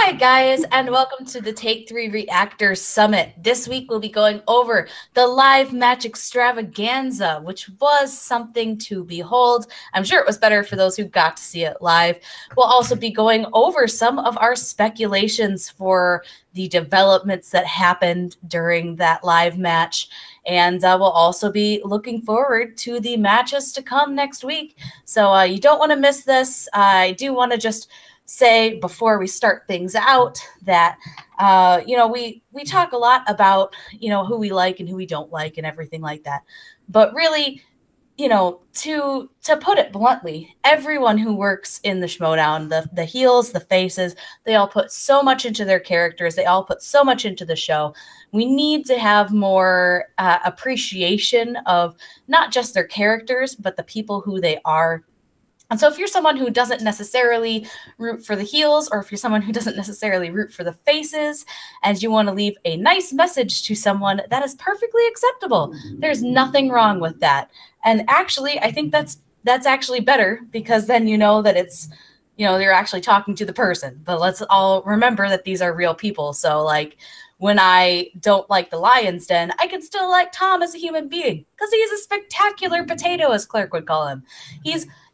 Hi guys, and welcome to the Take 3 Reactors Summit. This week we'll be going over the live match Extravaganza, which was something to behold. I'm sure it was better for those who got to see it live. We'll also be going over some of our speculations for the developments that happened during that live match. And we'll also be looking forward to the matches to come next week. So you don't want to miss this. I do want to just say before we start things out that we talk a lot about who we like and who we don't like and everything like that, but really to put it bluntly, everyone who works in the Schmoedown, the heels, the faces, they all put so much into their characters, they all put so much into the show. We need to have more appreciation of not just their characters but the people who they are. And so if you're someone who doesn't necessarily root for the heels, or if you're someone who doesn't necessarily root for the faces, and you want to leave a nice message to someone, that is perfectly acceptable. There's nothing wrong with that. And actually, I think that's actually better, because then you know that it's, you're actually talking to the person. But let's all remember that these are real people. So like, when I don't like the Lion's Den, I can still like Tom as a human being, because he's a spectacular potato, as Clark would call him.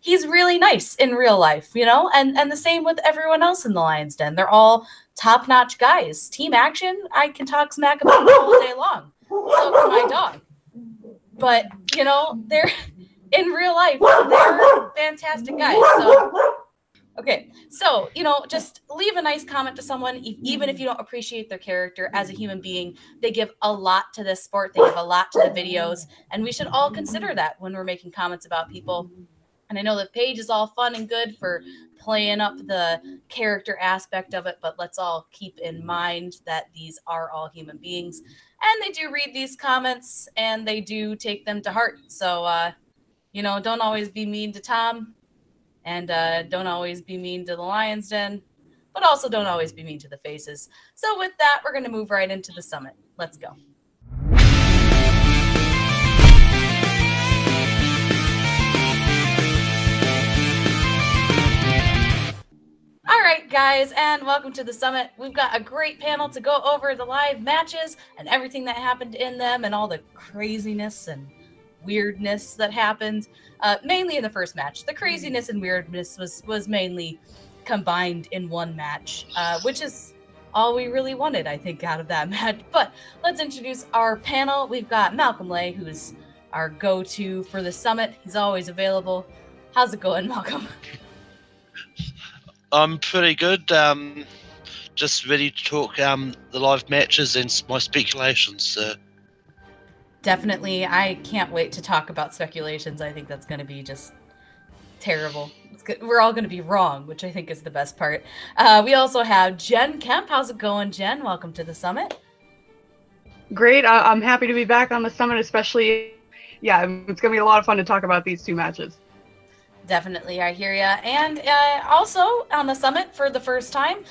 He's really nice in real life, and the same with everyone else in the Lion's Den. They're all top-notch guys. Team Action, I can talk smack about them all day long. So can my dog. But, they're in real life, they're fantastic guys. So, okay, so, just leave a nice comment to someone, even if you don't appreciate their character as a human being. They give a lot to this sport. They give a lot to the videos, and we should all consider that when we're making comments about people. And I know the page is all fun and good for playing up the character aspect of it, but let's all keep in mind that these are all human beings, and they do read these comments and they do take them to heart. So, don't always be mean to Tom, and don't always be mean to the Lion's Den, but also don't always be mean to the faces. So with that, we're going to move right into the summit. Let's go. All right, guys, and welcome to the summit. We've got a great panel to go over the live matches and everything that happened in them and all the craziness and weirdness that happened, mainly in the first match. The craziness and weirdness was mainly combined in one match, which is all we really wanted, I think, out of that match. But let's introduce our panel. We've got Malcolm Lay, who's our go-to for the summit. He's always available. How's it going, Malcolm? I'm pretty good. Just ready to talk the live matches and my speculations. Definitely. I can't wait to talk about speculations. I think that's going to be just terrible. We're all going to be wrong, which I think is the best part. We also have Jen Kemp. How's it going, Jen? Welcome to the summit. Great. I'm happy to be back on the summit, especially, yeah, it's going to be a lot of fun to talk about these two matches. Definitely, I hear ya. And also on the summit for the first time,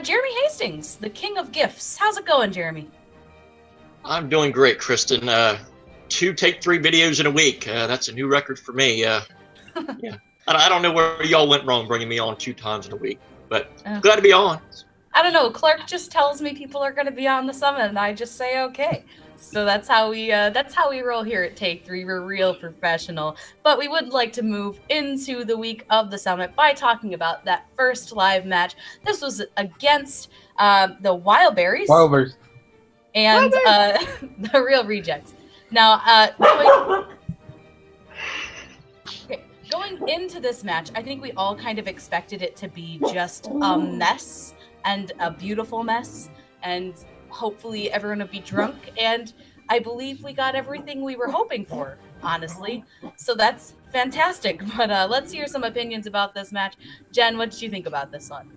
Jeremy Hastings, the king of gifts. How's it going, Jeremy? I'm doing great, Kristen. 2 Take 3 videos in a week. That's a new record for me. Yeah, I don't know where y'all went wrong bringing me on 2 times in a week, but glad to be on. I don't know. Clark just tells me people are going to be on the summit, and I just say okay. So that's how we roll here at Take 3. We're real professional. But we would like to move into the week of the summit by talking about that first live match. This was against the Wildberries. Wildberries. And the Real Rejects. Now, going into this match, I think we all kind of expected it to be just a mess, and a beautiful mess, and hopefully everyone would be drunk, and I believe we got everything we were hoping for, honestly. So that's fantastic. But let's hear some opinions about this match. Jen, what did you think about this one?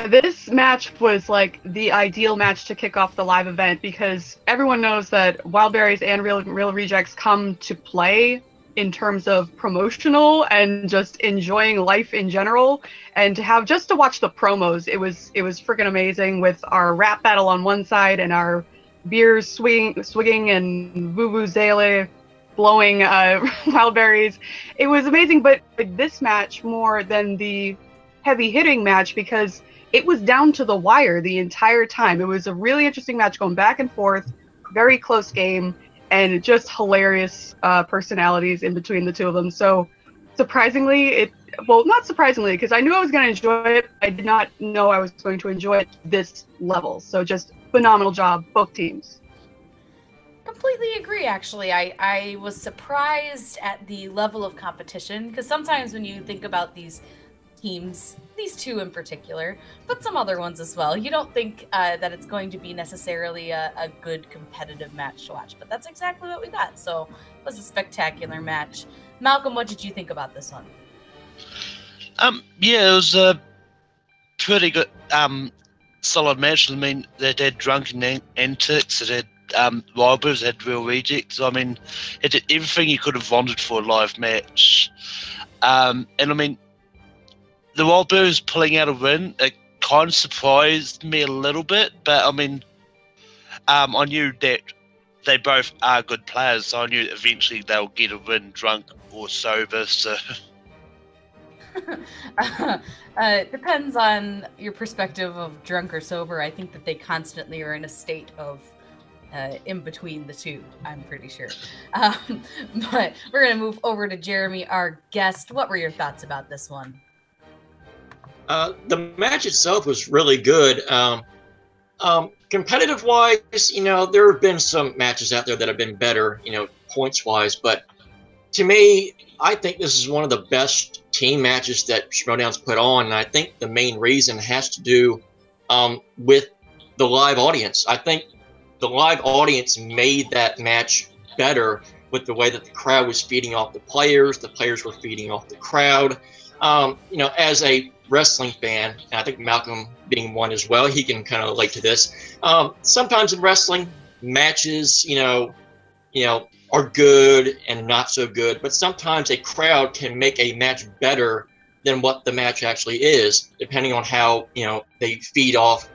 This match was like the ideal match to kick off the live event, because everyone knows that Wildberries and Real Rejects come to play in terms of promotional and just enjoying life in general. And to have just to watch the promos, it was freaking amazing, with our rap battle on one side and our beers swigging and vuvuzela blowing Wildberries. It was amazing. But this match, more than the heavy hitting match, because it was down to the wire the entire time. It was a really interesting match going back and forth, very close game, and just hilarious personalities in between the two of them. So surprisingly, well, not surprisingly, because I knew I was going to enjoy it. I did not know I was going to enjoy it this level. So just phenomenal job, both teams. Completely agree, actually. I was surprised at the level of competition, because sometimes when you think about these teams, these two in particular, but some other ones as well, you don't think that it's going to be necessarily a good competitive match to watch, but that's exactly what we got. So it was a spectacular match. Malcolm, what did you think about this one? Yeah, it was a pretty good, solid match. I mean, they had drunken antics, it had robbers, it had real rejects. I mean, it did everything you could have wanted for a live match. And I mean, the Wildberries pulling out a win, it kind of surprised me a little bit, but I mean, I knew that they both are good players, so I knew that eventually they'll get a win, drunk or sober. So Depends on your perspective of drunk or sober. I think that they constantly are in a state of in between the two, I'm pretty sure. But we're going to move over to Jeremy, our guest. What were your thoughts about this one? The match itself was really good. Competitive-wise, there have been some matches out there that have been better, points-wise. But to me, I think this is one of the best team matches that Schmoedown's put on. And I think the main reason has to do with the live audience. I think the live audience made that match better with the way that the crowd was feeding off the players were feeding off the crowd. As a wrestling fan, and I think Malcolm being one as well, he can kind of relate to this. Sometimes in wrestling, matches, are good and not so good, but sometimes a crowd can make a match better than what the match actually is, depending on how, they feed off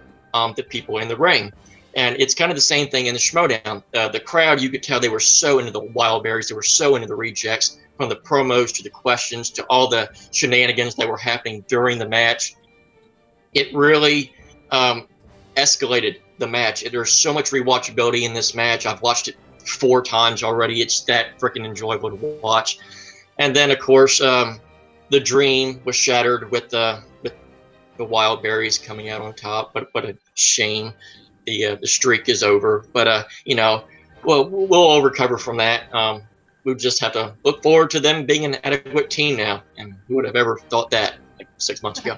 the people in the ring. And it's kind of the same thing in the Schmoedown. The crowd, you could tell they were so into the Wildberries, they were so into the rejects, from the promos to the questions to all the shenanigans that were happening during the match. It really escalated the match. There's so much rewatchability in this match. I've watched it 4 times already. It's that freaking enjoyable to watch. And then, of course, the dream was shattered with the Wildberries coming out on top. But what a shame. The streak is over. But, we'll all recover from that. We just have to look forward to them being an adequate team now. And who would have ever thought that like 6 months ago?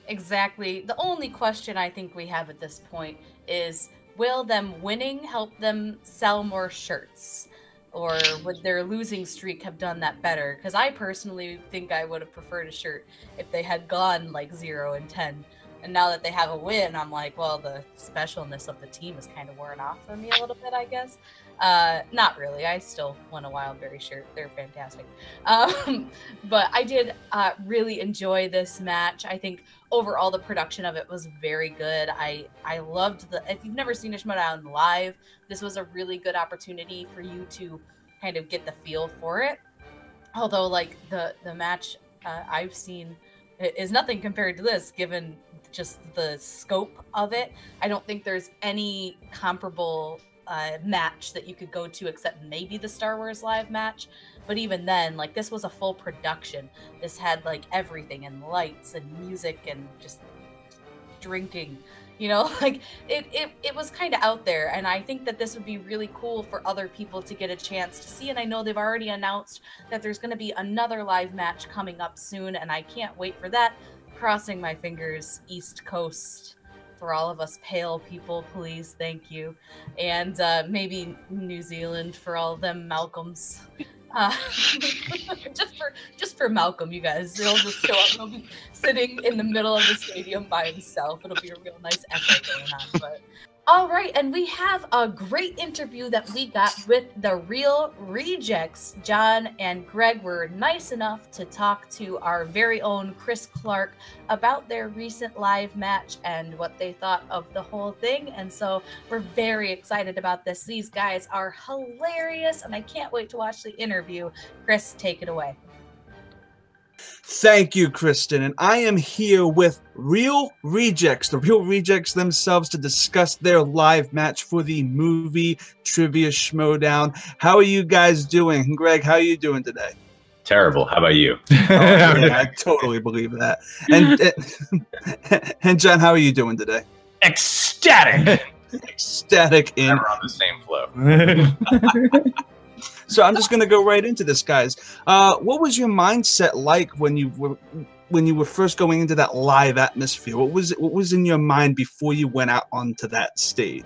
Exactly. The only question I think we have at this point is, will them winning help them sell more shirts? Or would their losing streak have done that better? Because I personally think I would have preferred a shirt if they had gone like 0-10. And now that they have a win, I'm like, well, the specialness of the team is kind of worn off for me a little bit, I guess. Not really. I still want a Wildberry shirt. They're fantastic. But I did really enjoy this match. I think overall the production of it was very good. I loved if you've never seen a Schmoedown live, this was a really good opportunity for you to kind of get the feel for it. Although, like, the match I've seen is nothing compared to this, given just the scope of it. I don't think there's any comparable match that you could go to except maybe the Star Wars live match. But even then, like, this was a full production. This had like everything, and lights and music and just drinking, like it was kind of out there. And I think that this would be really cool for other people to get a chance to see. And I know they've already announced that there's going to be another live match coming up soon, and I can't wait for that. Crossing my fingers. East Coast for all of us pale people, please, thank you. And maybe New Zealand for all of them Malcolms. Just for Malcolm, you guys. He'll just show up. He'll be sitting in the middle of the stadium by himself. It'll be a real nice echo going on. But all right, and we have a great interview that we got with the Real Rejects. John and Greg were nice enough to talk to our very own Chris Clark about their recent live match and what they thought of the whole thing. And so we're very excited about this. These guys are hilarious, and I can't wait to watch the interview. Chris, take it away. Thank you, Kristen. And I am here with Real Rejects, the Real Rejects themselves, to discuss their live match for the movie Trivia Schmoedown. How are you guys doing? Greg, how are you doing today? Terrible. How about you? Yeah, I totally believe that. And John, how are you doing today? Ecstatic. Ecstatic in. We're on the same flow. So I'm just gonna go right into this, guys. What was your mindset like when you were first going into that live atmosphere? What was in your mind before you went out onto that stage?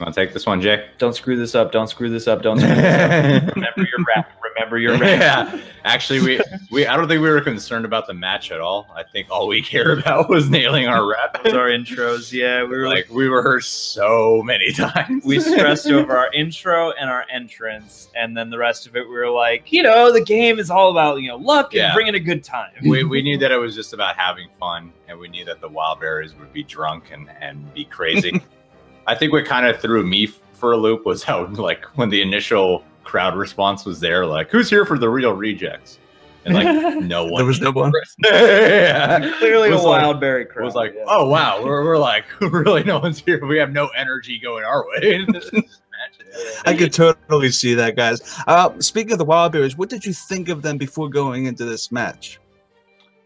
Want to take this one, Jay? Don't screw this up. Don't screw this up. Don't screw this up. Remember your rap. Remember your rap. Yeah. Actually, I don't think we were concerned about the match at all. I think all we cared about was nailing our rap. Our intros. Yeah, we rehearsed so many times. We stressed over our intro and our entrance, and then the rest of it we were like, the game is all about luck and bringing a good time. We knew that it was just about having fun, and we knew that the Wildberries would be drunk and be crazy. I think what kind of threw me for a loop was how, like, when the initial crowd response was there, like, who's here for the Real Rejects? And, like, no one. There was no one. Yeah. Clearly a Wildberry crowd. It was like, oh, wow. We're like, really, no one's here. We have no energy going our way. I could totally see that, guys. Speaking of the Wildberries, what did you think of them before going into this match?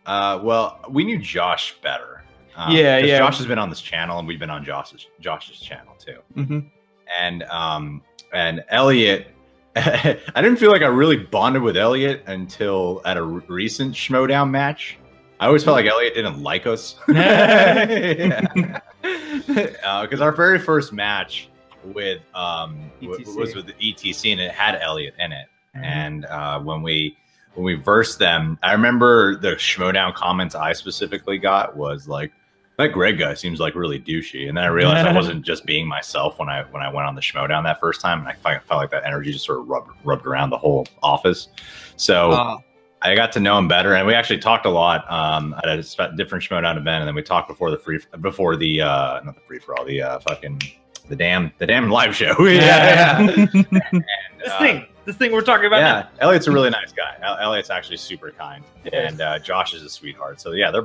Well, we knew Josh better. Yeah. Josh has been on this channel, and we've been on Josh's channel too. Mm-hmm. And Elliot, I didn't feel like I really bonded with Elliot until at a recent Schmoedown match. I always felt like Elliot didn't like us. Because our very first match with was with the ETC, and it had Elliot in it. Mm-hmm. And when we versed them, I remember the Schmoedown comments I specifically got was like, that Greg guy seems like really douchey. And then I realized I wasn't just being myself when I went on the Schmoedown that first time. And I felt like that energy just sort of rubbed around the whole office. So I got to know him better, and we actually talked a lot at a different Schmoedown event. And then we talked before the damn live show. And, this thing we're talking about now. Elliot's a really nice guy. Elliot's actually super kind, and Josh is a sweetheart. So yeah, they're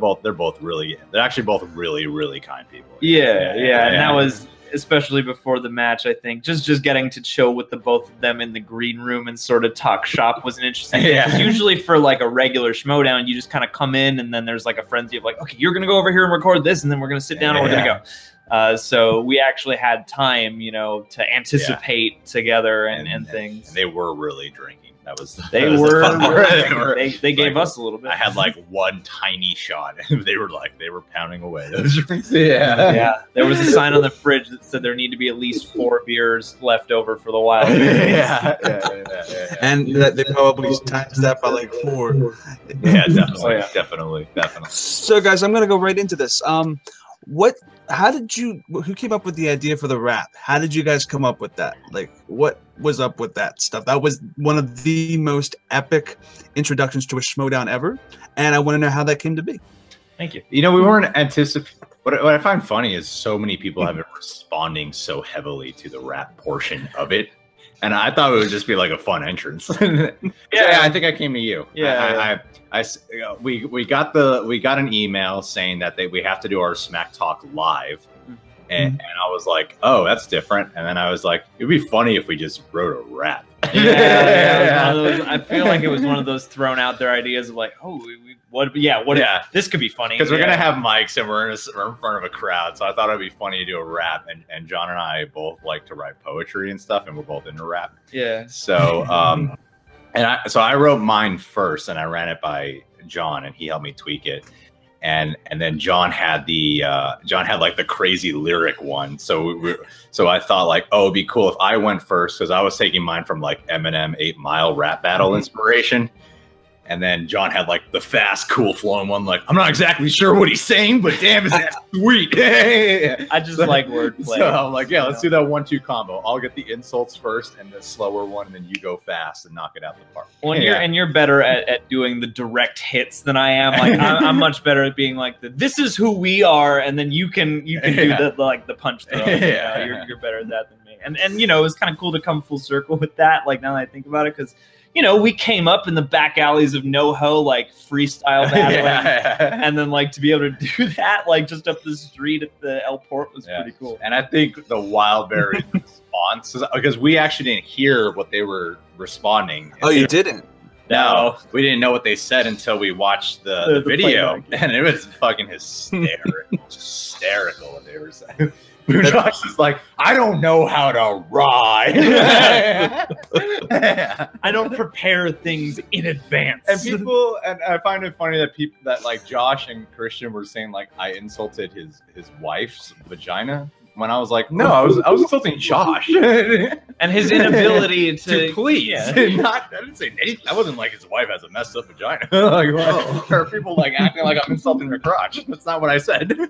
actually both really, really kind people. Yeah. And that was especially before the match. I think just getting to chill with the both of them in the green room and sort of talk shop was an interesting thing. Because usually for like a regular Schmoedown, you just kind of come in and then there's like a frenzy of like, okay, you're gonna go over here and record this, and then we're gonna sit down and we're gonna go. So we actually had time, to anticipate together and things. And they were really drinking. They gave us a little bit. I had like one tiny shot, and they were pounding away those drinks. Yeah. There was a sign on the fridge that said there need to be at least 4 beers left over for the wild. And that they probably times that by like 4. Yeah, definitely, definitely. So, guys, I'm gonna go right into this. Who came up with the idea for the rap? How did you guys come up with that? Like, what was up with that stuff? That was one of the most epic introductions to a Schmoedown ever, and I want to know how that came to be. Thank you. We weren't anticipating. What I find funny is so many people have been responding so heavily to the rap portion of it. And I thought it would just be like a fun entrance. I think I came to you. We got an email saying that we have to do our Smack Talk live, and I was like, oh, that's different. And then I was like, it'd be funny if we just wrote a rap. I feel like it was one of those thrown out there ideas of like, oh, this could be funny because we're gonna have mics and we're in front of a crowd. So I thought it'd be funny to do a rap, and John and I both like to write poetry and stuff, and we're both into rap. Yeah. So so I wrote mine first, and I ran it by John, and he helped me tweak it. And then John had like the crazy lyric one. So I thought like, oh, it'd be cool if I went first, because I was taking mine from like Eminem 8 Mile rap battle inspiration. And then John had like the fast, cool flowing one. Like, I'm not exactly sure what he's saying, but damn, is that sweet. I just like wordplay. So I'm like, let's do that 1-2 combo. I'll get the insults first and the slower one, and then you go fast and knock it out the park. Well, you're better at doing the direct hits than I am. Like I'm much better at being like this is who we are, and then you can do the punch throw. You're better at that than me. And it was kind of cool to come full circle with that. Like now that I think about it, because you know, we came up in the back alleys of NoHo, like freestyle battling, and then like to be able to do that, like just up the street at the El Port was pretty cool. And I think the Wildberry response, because we actually didn't hear what they were responding. Oh, you didn't? No, we didn't know what they said until we watched the video, and it was fucking hysterical what they were saying. Josh is like, I don't know how to ride. I don't prepare things in advance. And I find it funny that people that like Josh and Christian were saying like I insulted his wife's vagina. When I was like, no, I was insulting Josh and his inability to please. I didn't say anything. I wasn't like his wife has a messed up vagina. Like, there are people like acting like I'm insulting her crotch. That's not what I said. No,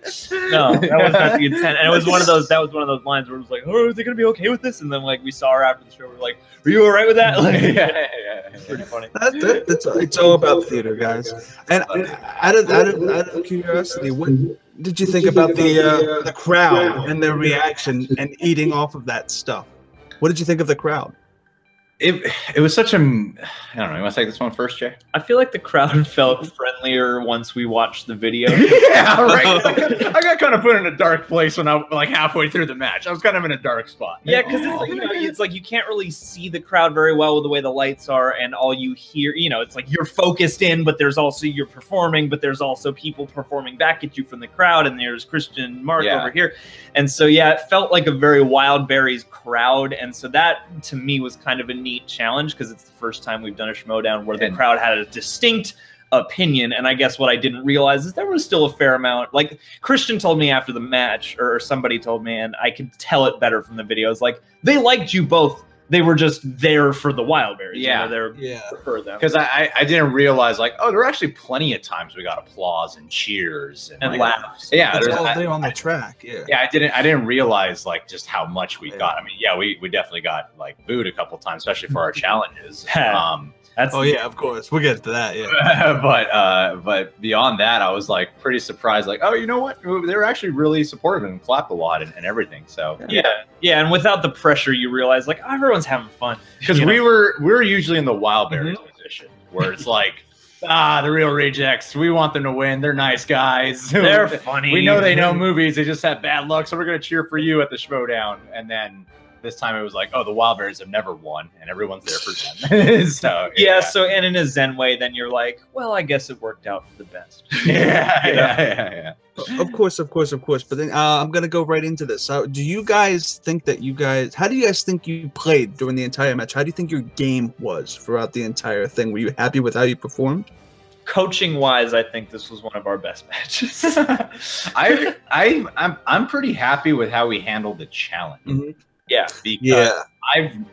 that was not the intent. And it was one of those. That was one of those lines where it was like, oh, are they gonna be okay with this? And then like we saw her after the show. We're like, are you all right with that? Like, yeah. It's pretty funny. It's all about theater, guys. And out of curiosity, what did you think about the crowd and their reaction and eating off of that stuff? What did you think of the crowd? It was such a, I don't know, you want to take this one first, Jay? I feel like the crowd felt friendlier once we watched the video. Yeah, right. I got kind of put in a dark place when I like halfway through the match. I was kind of in a dark spot. Yeah, because it's like, you know, it's like you can't really see the crowd very well with the way the lights are, and all you hear, you know, it's like you're focused in, but there's also you're performing, but there's also people performing back at you from the crowd, and there's Christian and Mark over here, and so yeah, it felt like a very Wildberries crowd, and so that to me was kind of a neat challenge because it's the first time we've done a Schmoedown where the crowd had a distinct opinion, and I guess what I didn't realize is there was still a fair amount. Like Christian told me after the match, or somebody told me, and I could tell it better from the videos. Like they liked you both. They were just there for the Wildberries. Yeah, you know, for them. Because I didn't realize like, oh, there were actually plenty of times we got applause and cheers and like, laughs. Yeah, it's all there on the track. Yeah, I didn't realize like just how much we got. I mean, yeah, we definitely got like booed a couple times, especially for our challenges. Yeah, of course. We'll get to that, yeah. but beyond that, I was like pretty surprised, like, oh, you know what? They were actually really supportive and clapped a lot and everything. So yeah, and without the pressure, you realize like everyone's having fun. Because we were usually in the Wildberries position where it's like, the real rejects. We want them to win. They're nice guys. They're funny. We know they know movies. They just have bad luck, so we're gonna cheer for you at the Schmoedown. And then this time it was like, oh, the Wildberries have never won, and everyone's there for them. So so and in a Zen way, then you're like, well, I guess it worked out for the best. Yeah. Of course. But then I'm gonna go right into this. Do you guys think that how do you guys think you played during the entire match? How do you think your game was throughout the entire thing? Were you happy with how you performed? Coaching wise, I think this was one of our best matches. I'm pretty happy with how we handled the challenge. Mm-hmm. Yeah, because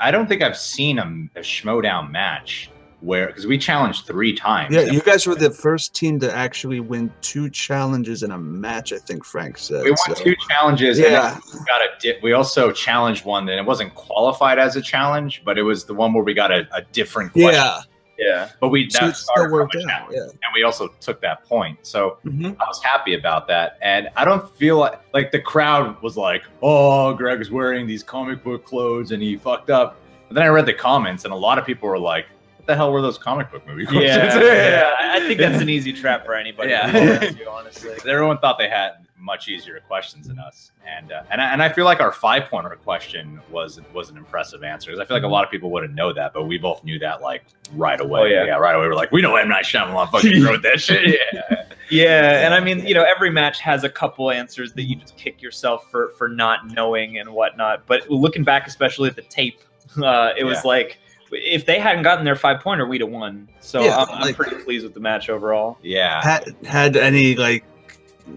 I don't think I've seen a Schmoedown match because we challenged 3 times. Yeah, you guys were the first team to actually win 2 challenges in a match. I think Frank said we won 2 challenges. Yeah, and we also challenged one that it wasn't qualified as a challenge, but it was the one where we got a different question. Yeah, but that still worked out. Yeah, and we also took that point, so I was happy about that. And I don't feel like the crowd was like, "Oh, Greg's wearing these comic book clothes and he fucked up." But then I read the comments, and a lot of people were like, "What the hell were those comic book movie quotes?" Yeah, I think that's an easy trap for anybody. Honestly, everyone thought they had much easier questions than us, and I feel like our 5-pointer question was an impressive answer, because I feel like a lot of people wouldn't know that, but we both knew that like right away. Oh, yeah, right away. We're like, we know M. Night Shyamalan fucking wrote that shit. Yeah, and I mean, you know, every match has a couple answers that you just kick yourself for not knowing and whatnot. But looking back, especially at the tape, it was like, if they hadn't gotten their 5-pointer, we'd have won. So I'm pretty pleased with the match overall. Yeah.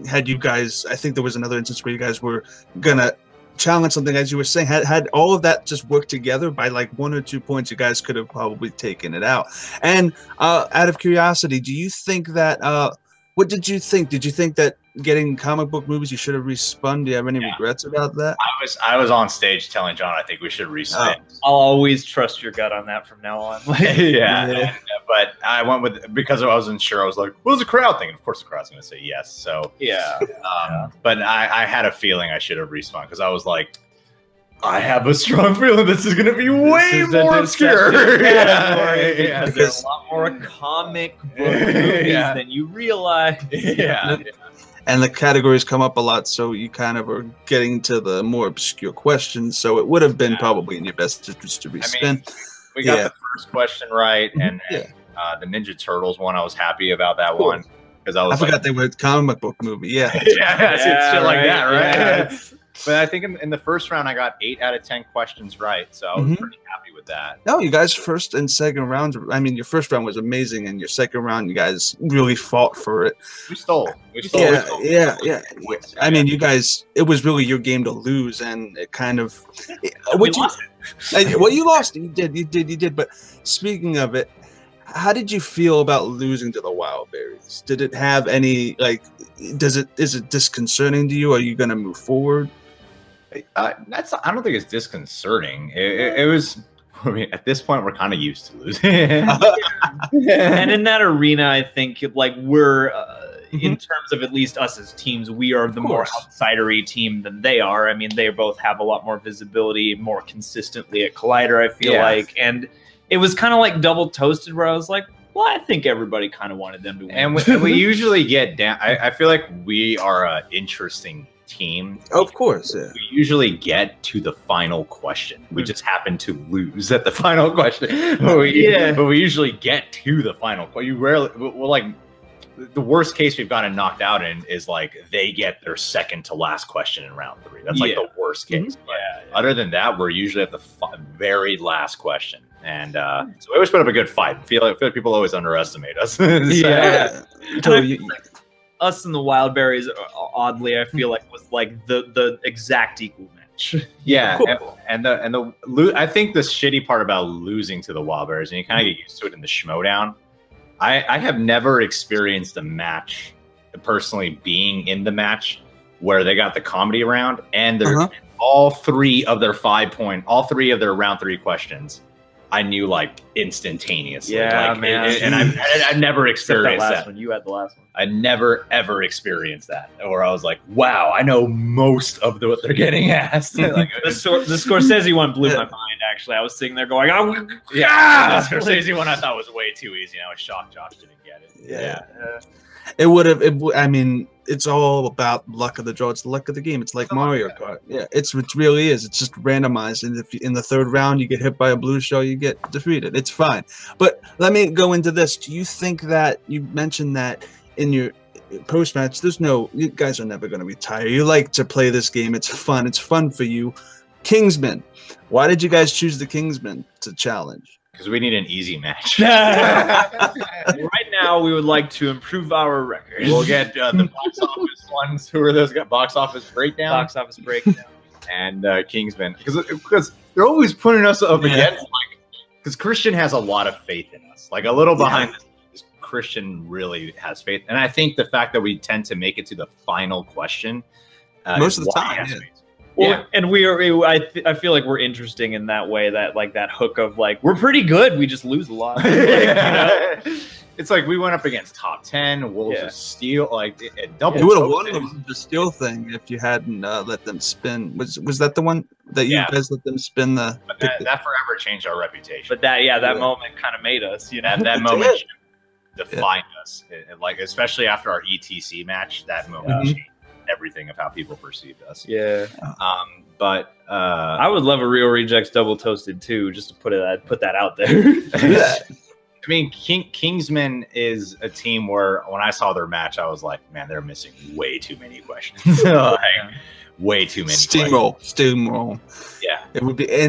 Had you guys, I think there was another instance where you guys were gonna challenge something, as you were saying, had all of that just worked together, by like 1 or 2 points, you guys could have probably taken it out. And out of curiosity, do you think that what did you think? Did you think that getting comic book movies, you should have respun? Do you have any regrets about that? I was on stage telling John I think we should respun. I'll always trust your gut on that from now on. But I went with, because I wasn't sure, I was like, what was the crowd thinking? Of course the crowd's going to say yes. So but I had a feeling I should have respun, because I was like, I have a strong feeling this is going to be way more obscure. Because there's a lot more comic book movies than you realize. And the categories come up a lot, so you kind of are getting to the more obscure questions. So it would have been probably in your best interest to respin. We got the first question right, and the Ninja Turtles one, I was happy about that one because I forgot they were a comic book movie. Yeah, shit like that, right? But I think in the first round, I got 8 out of 10 questions right, so I was pretty happy with that. No, you guys' first and second rounds, I mean, your first round was amazing, and your second round, you guys really fought for it. We stole. Yeah. I mean, you guys, it was really your game to lose, and it kind of... Well, you lost. You did. But speaking of it, how did you feel about losing to the Wildberries? Did it have any, like, is it disconcerting to you? Are you going to move forward? I don't think it's disconcerting. It was. I mean, at this point, we're kind of used to losing. And in that arena, I think like we're in terms of at least us as teams, we are the more outsidery team than they are. I mean, they both have a lot more visibility, more consistently at Collider. I feel like, and it was kind of like double toasted, where I was like, well, I think everybody kind of wanted them to win. And we usually get down. I feel like we are an interesting team. Of course, we usually get to the final question. We just happen to lose at the final question. But we usually get to the final question. You rarely. We're like the worst case we've gotten knocked out in is like they get their second to last question in round 3. That's like the worst case. Other than that, we're usually at the very last question. And so we always put up a good fight. I feel like people always underestimate us. Us and the Wildberries, oddly, I feel like was like the exact equal match. And I think the shitty part about losing to the Wildberries, and you kind of get used to it in the Schmoedown. I have never experienced a match, personally being in the match, where they got the comedy round and they're all 3 of their round 3 questions. I knew like instantaneously. Yeah, like, man. And I've never experienced that. You had the last one. I never ever experienced that, or I was like, wow, I know most of what they're getting asked. Like, the Scorsese one blew my mind. Actually, I was sitting there going, "Oh, the Scorsese one I thought was way too easy. And I was shocked Josh didn't get it. It would have. I mean, it's all about luck of the draw. It's the luck of the game. It's like Mario Kart. Yeah, it really is. It's just randomized. And if in the third round you get hit by a blue shell, you get defeated. It's fine. But let me go into this. Do you think that you mentioned that in your post match? You guys are never going to retire. You like to play this game. It's fun. It's fun for you. Kingsman. Why did you guys choose the Kingsman to challenge? Because we need an easy match. Right now, we would like to improve our record. We'll get the box office ones. Who are those? Got box office breakdown. Box office breakdown. And Kingsman, because they're always putting us up against because Christian has a lot of faith in us. Like a little behind this, Christian really has faith, and I think the fact that we tend to make it to the final question most of the time. Well, and I feel like we're interesting in that way, that like that hook of like we're pretty good, we just lose a lot. Like, you know? It's like we went up against top 10 Wolves of Steel, like double. You would have won the Steel thing if you hadn't let them spin. Was that the one that you guys let them spin the? But that forever changed our reputation. But that moment kind of made us, you know. That moment defined us, like especially after our ETC match. That moment changed everything of how people perceived us. But I would love a Real Rejects double toasted too, just to put that out there. I mean, Kingsman is a team where when I saw their match, I was like, man, they're missing way too many questions. Way too many. Steamroll. Yeah, it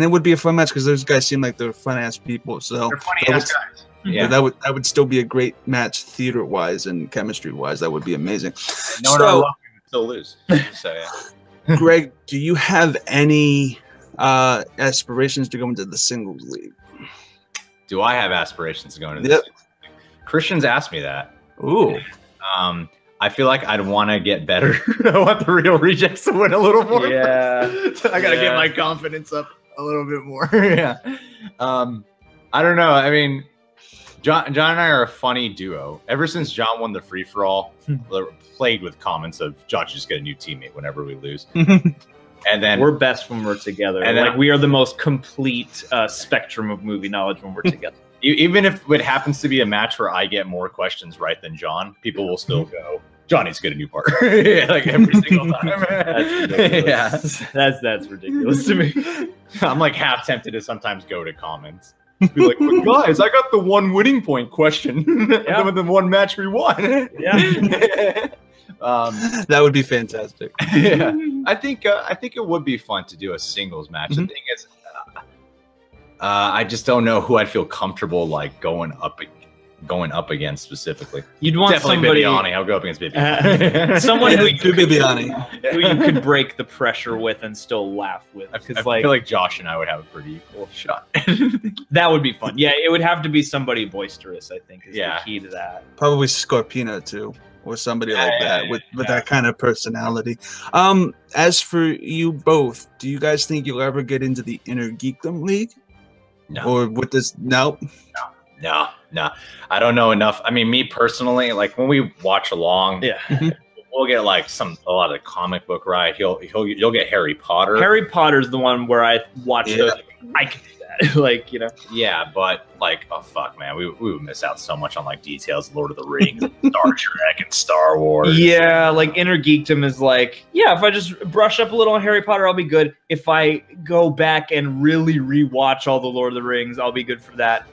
would be a fun match because those guys seem like they're fun ass people. So they're funny ass guys. Yeah, that would still be a great match theater wise and chemistry wise. That would be amazing. No one would still lose. So yeah. Greg, do you have any aspirations to go into the singles league? Do I have aspirations to go into this? Christian's asked me that. Ooh. I feel like I'd want to get better. I want the Real Rejects to win a little more. Yeah. I got to get my confidence up a little bit more. I don't know. I mean, John and I are a funny duo. Ever since John won the free-for-all, plagued with comments of, John should just get a new teammate whenever we lose. And then we're best when we're together. And like we are the most complete spectrum of movie knowledge when we're together. Even if it happens to be a match where I get more questions right than John, people will still go, Johnny's good a new partner. Like every single time. That's ridiculous. That's ridiculous to me. I'm like half tempted to sometimes go to comments. Be like, well, guys, I got the one winning point question. Yeah. The one match we won. Yeah. That would be fantastic. Yeah. I think it would be fun to do a singles match. The thing is, I just don't know who I'd feel comfortable like going up against specifically. You'd want definitely somebody. Bibiani. I'll go up against Bibiani. Someone who you could break the pressure with and still laugh with. I feel like Josh and I would have a pretty equal shot. That would be fun. Yeah, it would have to be somebody boisterous, I think, is the key to that. Probably Scorpino too, or somebody like that with that kind of personality. As for you both, do you guys think you'll ever get into the Inner Geekdom League? No. Or with this? No. No. I don't know enough. I mean, me personally, like when we watch along, we'll get like a lot of the comic book, right? You'll get Harry Potter. Harry Potter's the one where I watch I can do that. Like, you know. Yeah, but like, oh fuck, man, we would miss out so much on like details of Lord of the Rings, Star Trek, and Star Wars. Yeah, like Inner Geekdom is like, yeah, if I just brush up a little on Harry Potter, I'll be good. If I go back and really rewatch all the Lord of the Rings, I'll be good for that.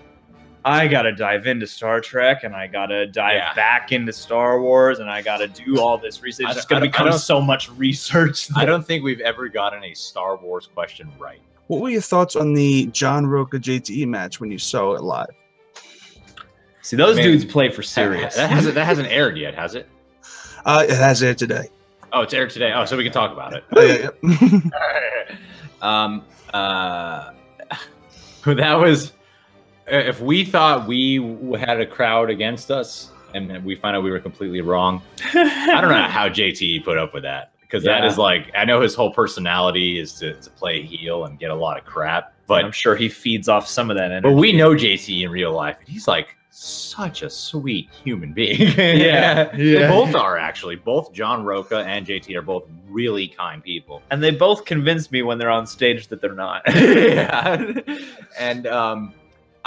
I gotta dive into Star Trek, and I gotta dive back into Star Wars, and I gotta do all this research. It's gonna become so much research. I don't think we've ever gotten a Star Wars question right. What were your thoughts on the John Roca JTE match when you saw it live? See, those dudes play for serious. That hasn't aired yet, has it? It has aired today. Oh, it's aired today. Oh, so we can talk about it. Yeah. That was. If we thought we had a crowd against us and we find out we were completely wrong, I don't know how JTE put up with that, because that is like, I know his whole personality is to play heel and get a lot of crap, but I'm sure he feeds off some of that energy. But we know JTE in real life, and he's like such a sweet human being. They both are, actually. Both John Roca and JT are both really kind people, and they both convince me when they're on stage that they're not. And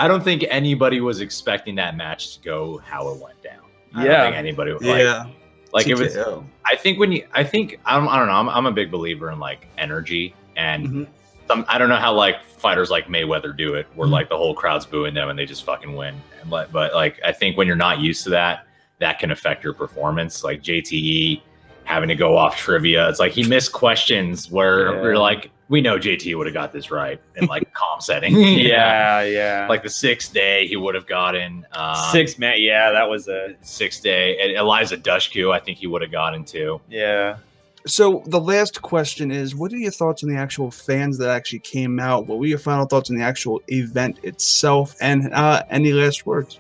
I don't think anybody was expecting that match to go how it went down. I don't think anybody was like it was. I think I don't know. I'm a big believer in like energy, and I don't know how like fighters like Mayweather do it, where like the whole crowd's booing them and they just fucking win. But like I think when you're not used to that, that can affect your performance. Like JTE having to go off trivia, it's like he missed questions where we're like, we know JT would have got this right in like calm setting. Like the 6th day he would have gotten. That was a 6th day. And Eliza Dushku, I think he would have gotten too. Yeah. So the last question is, what are your thoughts on the actual fans that actually came out? What were your final thoughts on the actual event itself? And any last words?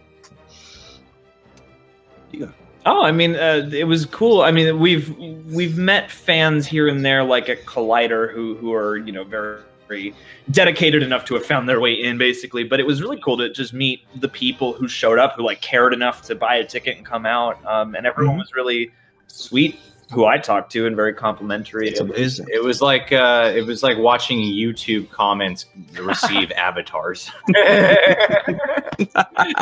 Oh, I mean, it was cool. I mean, we've met fans here and there, like at Collider, who are, you know, very, very dedicated enough to have found their way in, basically. But it was really cool to just meet the people who showed up, who like cared enough to buy a ticket and come out. And everyone was really sweet, who I talked to, and very complimentary. It's amazing. It was like watching YouTube comments receive avatars.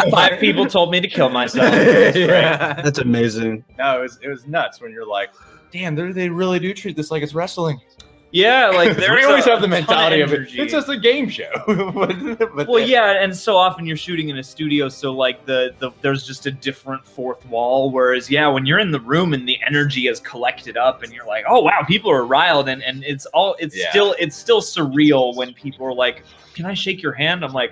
5 people told me to kill myself. That's amazing. No, it was nuts when you're like, damn, they really do treat this like it's wrestling. Yeah, like we always have the mentality of it. It's just a game show. Well, yeah, and so often you're shooting in a studio, so like there's just a different fourth wall. Whereas, yeah, when you're in the room and the energy is collected up, and you're like, oh wow, people are riled, and it's still surreal when people are like, can I shake your hand? I'm like,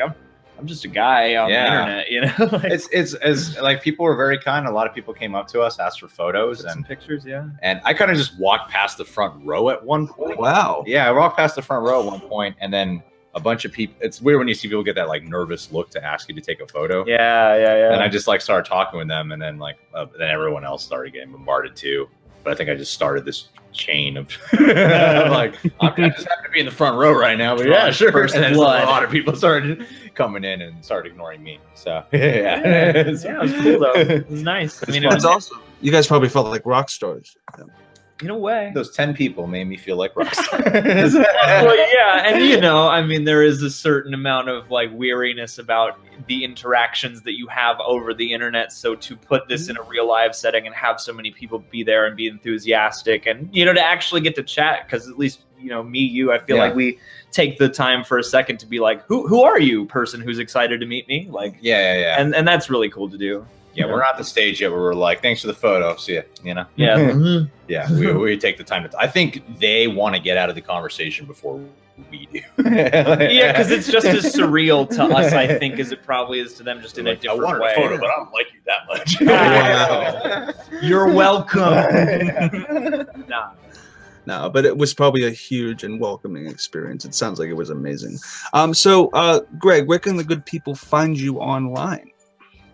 I'm just a guy on the internet, you know. It's like people were very kind. A lot of people came up to us, asked for photos and pictures, And I kind of just walked past the front row at one point. Wow. Yeah, I walked past the front row at one point, and then a bunch of people. It's weird when you see people get that like nervous look to ask you to take a photo. Yeah. And I just like started talking with them, and then like then everyone else started getting bombarded too. But I think I just started this chain of like, I just happen to be in the front row right now, but yeah, sure. And then a lot of people started coming in and started ignoring me. So it was cool though. It was nice. I mean, it's awesome. You guys probably felt like rock stars. In a way. Those 10 people made me feel like Ross. Well, yeah, and you know, I mean, there is a certain amount of like weariness about the interactions that you have over the internet. So to put this in a real live setting and have so many people be there and be enthusiastic, and you know, to actually get to chat, because at least you know me, you, I feel like we take the time for a second to be like, who are you, person who's excited to meet me? Like, and that's really cool to do. Yeah, we're not at the stage yet where we're like, thanks for the photo, see ya, you know? Yeah. Yeah, we take the time to... I think they want to get out of the conversation before we do. Yeah, because it's just as surreal to us, I think, as it probably is to them, just in a different way. I wanted a photo, but I don't like you that much. Wow. You're welcome. No, but it was probably a huge and welcoming experience. It sounds like it was amazing. So, Greg, where can the good people find you online?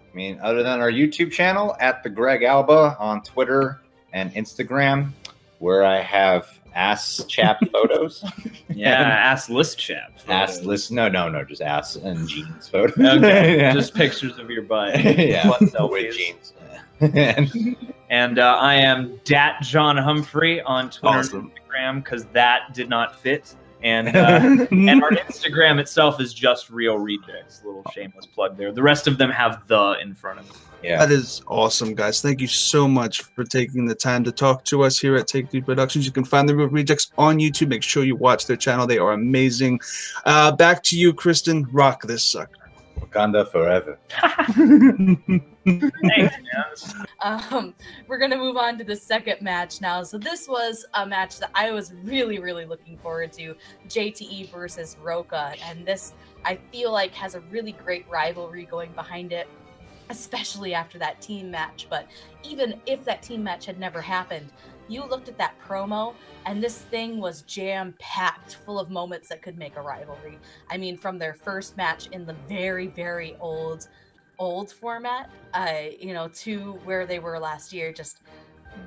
I mean, other than our YouTube channel, at the Greg Alba on Twitter and Instagram, where I have ass chap photos. Yeah, assless chap. Assless, no, just ass and jeans photos. Okay, just pictures of your butt. Yeah, with jeans. And I am Dat John Humphrey on Twitter Awesome. and Instagram, because that did not fit. And and our Instagram itself is just Real Rejects. A little shameless plug there. The rest of them have the in front of it. Yeah, that is awesome, guys. Thank you so much for taking the time to talk to us here at Take 3 Productions. You can find the Real Rejects on YouTube. Make sure you watch their channel. They are amazing. Back to you, Kristen. Rock this sucker. Wakanda forever. Thanks, man. We're gonna move on to the second match now. So this was a match that I was really looking forward to, JTE versus Roka, and this I feel like has a really great rivalry going behind it, especially after that team match. But even if that team match had never happened, you looked at that promo and this thing was jam-packed full of moments that could make a rivalry. I mean, from their first match in the very old format, you know, to where they were last year, just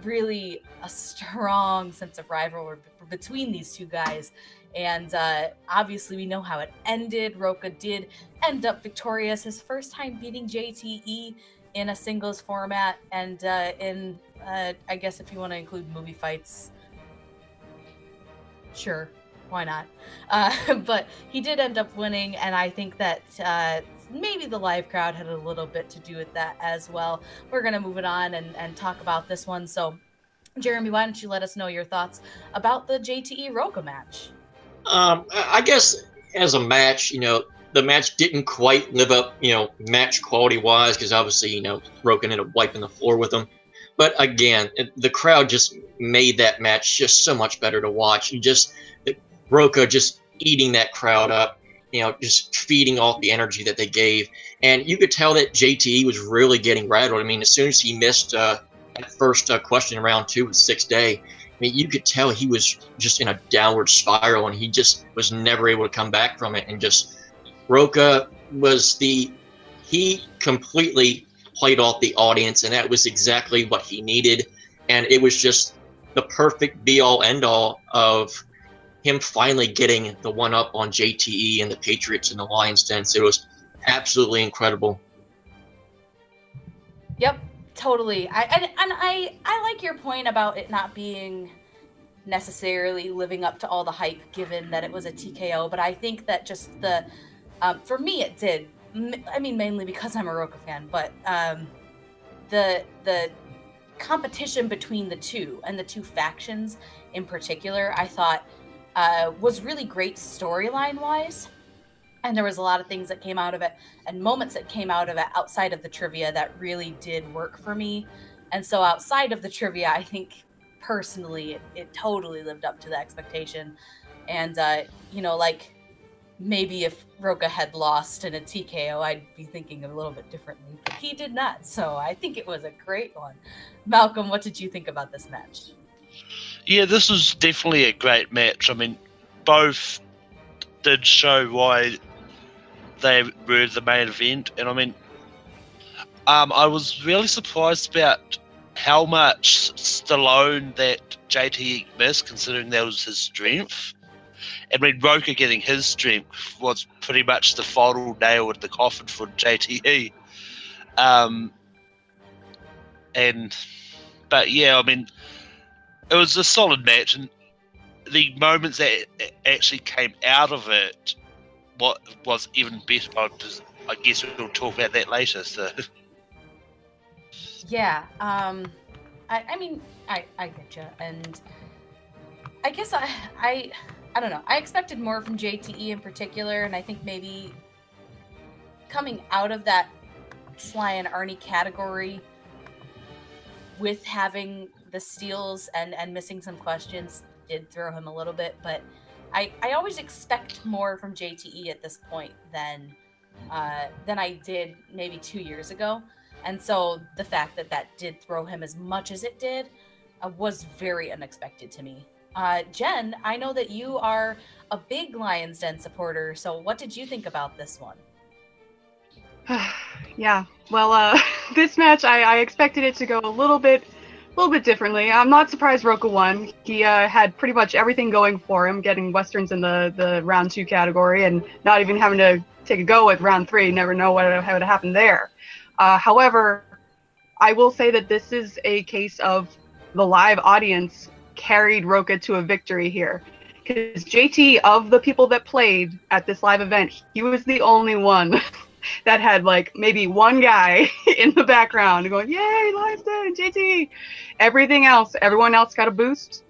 really a strong sense of rivalry between these two guys. And obviously we know how it ended. Roka did end up victorious, his first time beating JTE in a singles format, and in I guess if you want to include movie fights, sure, why not? But he did end up winning, and I think that maybe the live crowd had a little bit to do with that as well. We're gonna move it on and talk about this one. So Jeremy, why don't you let us know your thoughts about the JTE Roka match? I guess as a match, you know, the match didn't quite live up, you know, match quality wise, because obviously, you know, Roka ended up wiping the floor with him. But again, the crowd just made that match just so much better to watch. You just, Roka just eating that crowd up, you know, just feeding off the energy that they gave. And you could tell that JTE was really getting rattled. I mean, as soon as he missed that first question in round 2 with 6th Day, I mean, you could tell he was just in a downward spiral, and he just was never able to come back from it. And just Roka was he completely played off the audience, and that was exactly what he needed. And it was just the perfect be-all, end-all of him finally getting the one-up on JTE and the Patriots and the Lions Den. So it was absolutely incredible. Yep. Totally. I like your point about it not being necessarily living up to all the hype, given that it was a TKO. But I think that just the, for me, it did. I mean, mainly because I'm a Roka fan, but the competition between the two and the two factions in particular, I thought was really great storyline wise. And there was a lot of things that came out of it and moments that came out of it outside of the trivia that really did work for me. And so outside of the trivia, I think personally, it totally lived up to the expectation. And, you know, like maybe if Roka had lost in a TKO, I'd be thinking a little bit differently, but he did not. So I think it was a great one. Malcolm, what did you think about this match? Yeah, this was definitely a great match. I mean, both did show why they were the main event, and I mean, I was really surprised about how much Stallone that JTE missed, considering that was his strength. I mean, Roka getting his strength was pretty much the final nail in the coffin for JTE. But yeah, I mean, it was a solid match, and the moments that actually came out of it, what was even better. I guess we'll talk about that later. So yeah, I mean, I get you, and I guess I don't know. I expected more from JTE in particular, and I think maybe coming out of that Sly and Arnie category with having the steals and missing some questions did throw him a little bit, but I always expect more from JTE at this point than I did maybe 2 years ago. And so the fact that that did throw him as much as it did was very unexpected to me. Jen, I know that you are a big Lions Den supporter, so what did you think about this one? Yeah, well, this match, I expected it to go a little bit differently. I'm not surprised Roka won. He had pretty much everything going for him, getting Westerns in the round 2 category and not even having to take a go at round 3. Never know what would have happened there. However, I will say that this is a case of the live audience carried Roka to a victory here. Because JT, of the people that played at this live event, he was the only one that had like maybe one guy in the background going, "Yay, Lions Den, JT!" Everyone else got a boost.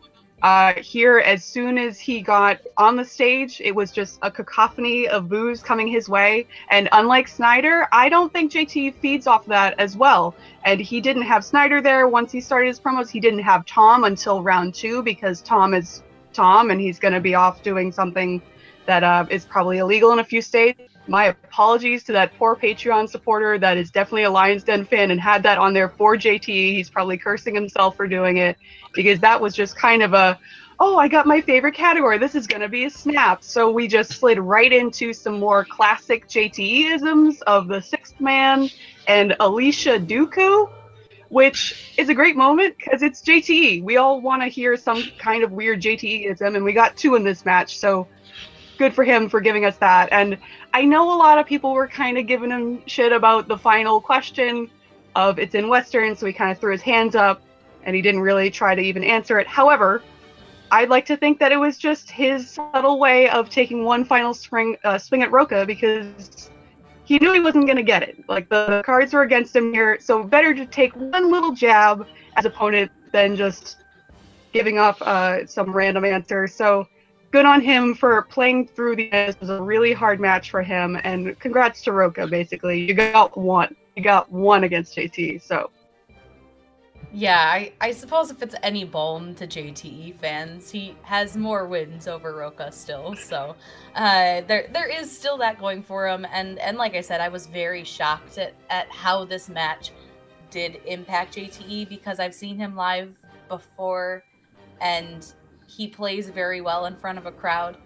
Here, as soon as he got on the stage, it was just a cacophony of boos coming his way. And unlike Snyder, I don't think JT feeds off that as well. And he didn't have Snyder there once he started his promos. He didn't have Tom until round 2 because Tom is Tom, and he's going to be off doing something that is probably illegal in a few states. My apologies to that poor Patreon supporter that is definitely a Lions Den fan and had that on there for JT. He's probably cursing himself for doing it because that was just kind of a, oh, I got my favorite category. This is going to be a snap. So we just slid right into some more classic JTE-isms of the Sixth Man and Alicia Dooku, which is a great moment because it's JTE. We all want to hear some kind of weird JTE-ism, and we got 2 in this match. So good for him for giving us that. And I know a lot of people were kind of giving him shit about the final question of it's in Western, so he kind of threw his hands up and he didn't really try to even answer it. However, I'd like to think that it was just his subtle way of taking one final swing at Roka because he knew he wasn't going to get it. Like, the cards were against him here, so better to take one little jab as opponent than just giving off some random answer. So good on him for playing through the end. This was a really hard match for him, and congrats to Roka, basically. You got one. You got one against JT, so. Yeah, I suppose if it's any balm to JTE fans, he has more wins over Roka still, so there is still that going for him, and like I said, I was very shocked at how this match did impact JTE because I've seen him live before, and he plays very well in front of a crowd,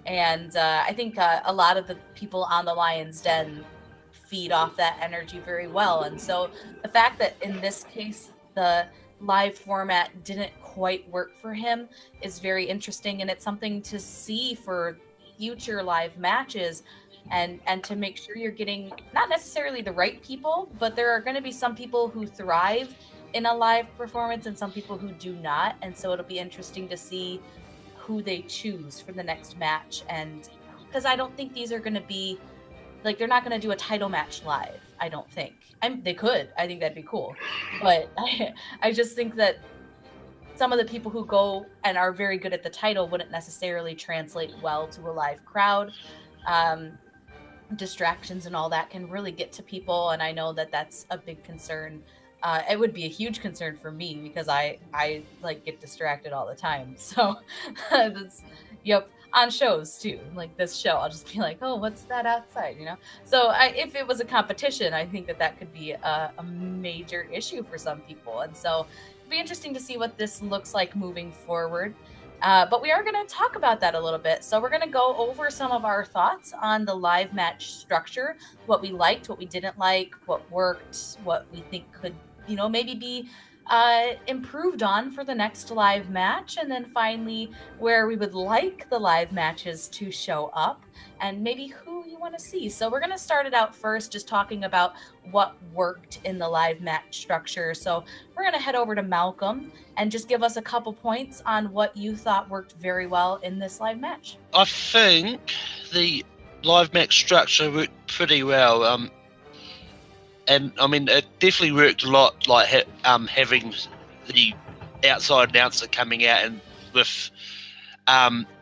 and I think a lot of the people on the Lions Den feed off that energy very well, and so the fact that in this case the live format didn't quite work for him is very interesting, and it's something to see for future live matches, and to make sure you're getting not necessarily the right people, but there are going to be some people who thrive in a live performance and some people who do not, and so it'll be interesting to see who they choose for the next match. And because I don't think these are going to be like, they're not going to do a title match live, I don't think. They could. I think that'd be cool. But I just think that some of the people who go and are very good at the title wouldn't necessarily translate well to a live crowd. Distractions and all that can really get to people, and I know that that's a big concern. It would be a huge concern for me because I like get distracted all the time. So that's, yep. On shows too, like this show, I'll just be like, oh, what's that outside, you know? So if it was a competition, I think that could be a major issue for some people. And so it'd be interesting to see what this looks like moving forward. But we are going to talk about that a little bit. So we're going to go over some of our thoughts on the live match structure, what we liked, what we didn't like, what worked, what we think could, maybe be improved on for the next live match, and then finally where we would like the live matches to show up and maybe who you want to see. So we're going to start it out first just talking about what worked in the live match structure. So we're going to head over to Malcolm and just give us a couple points on what you thought worked very well in this live match. I think the live match structure worked pretty well. And I mean, it definitely worked a lot, like having the outside announcer coming out and with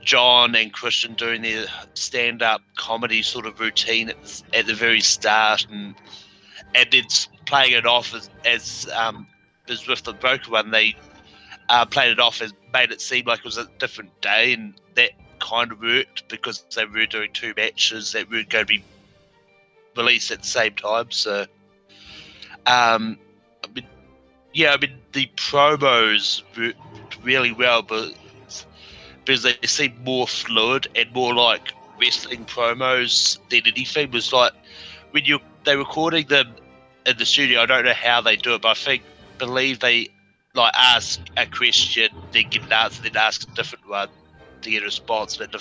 John and Christian doing their stand-up comedy sort of routine at the very start, and then playing it off as with the broker one, they played it off as made it seem like it was a different day, and that kind of worked because they were doing two matches that weren't going to be released at the same time. So. I mean, the promos worked really well, but because they seem more fluid and more like wrestling promos than anything. It was like when they're recording them in the studio. I don't know how they do it, but I believe they like ask a question, then get an answer, then ask a different one to get a response. But I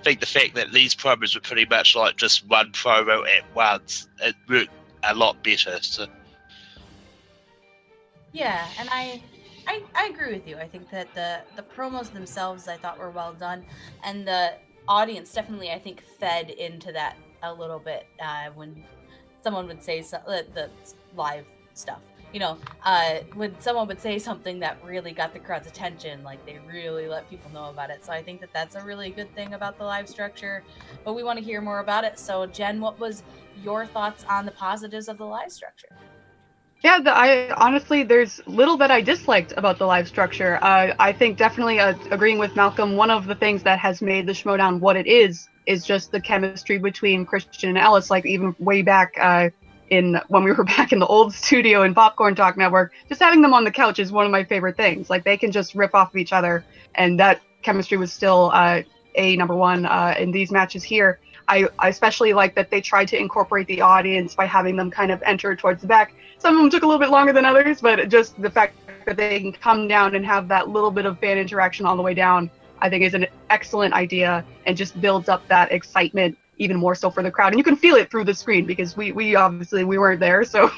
think the fact that these promos were pretty much like just one promo at once, it worked a lot better. So. Yeah, and I agree with you. I think that the promos themselves I thought were well done, and the audience definitely I think fed into that a little bit when someone would say the live stuff. You know, when someone would say something that really got the crowd's attention, like they really let people know about it. So I think that that's a really good thing about the live structure. But we want to hear more about it. So Jen, what was your thoughts on the positives of the live structure? Yeah, I honestly, there's little that I disliked about the live structure. I think definitely agreeing with Malcolm, one of the things that has made the Schmoedown what it is just the chemistry between Christian and Ellis. Like even way back when we were back in the old studio in Popcorn Talk Network, just having them on the couch is one of my favorite things. Like they can just rip off of each other, and that chemistry was still number one in these matches here. I especially like that they tried to incorporate the audience by having them kind of enter towards the back. Some of them took a little bit longer than others, but just the fact that they can come down and have that little bit of fan interaction all the way down, I think is an excellent idea and just builds up that excitement even more so for the crowd. And you can feel it through the screen because we obviously we weren't there, so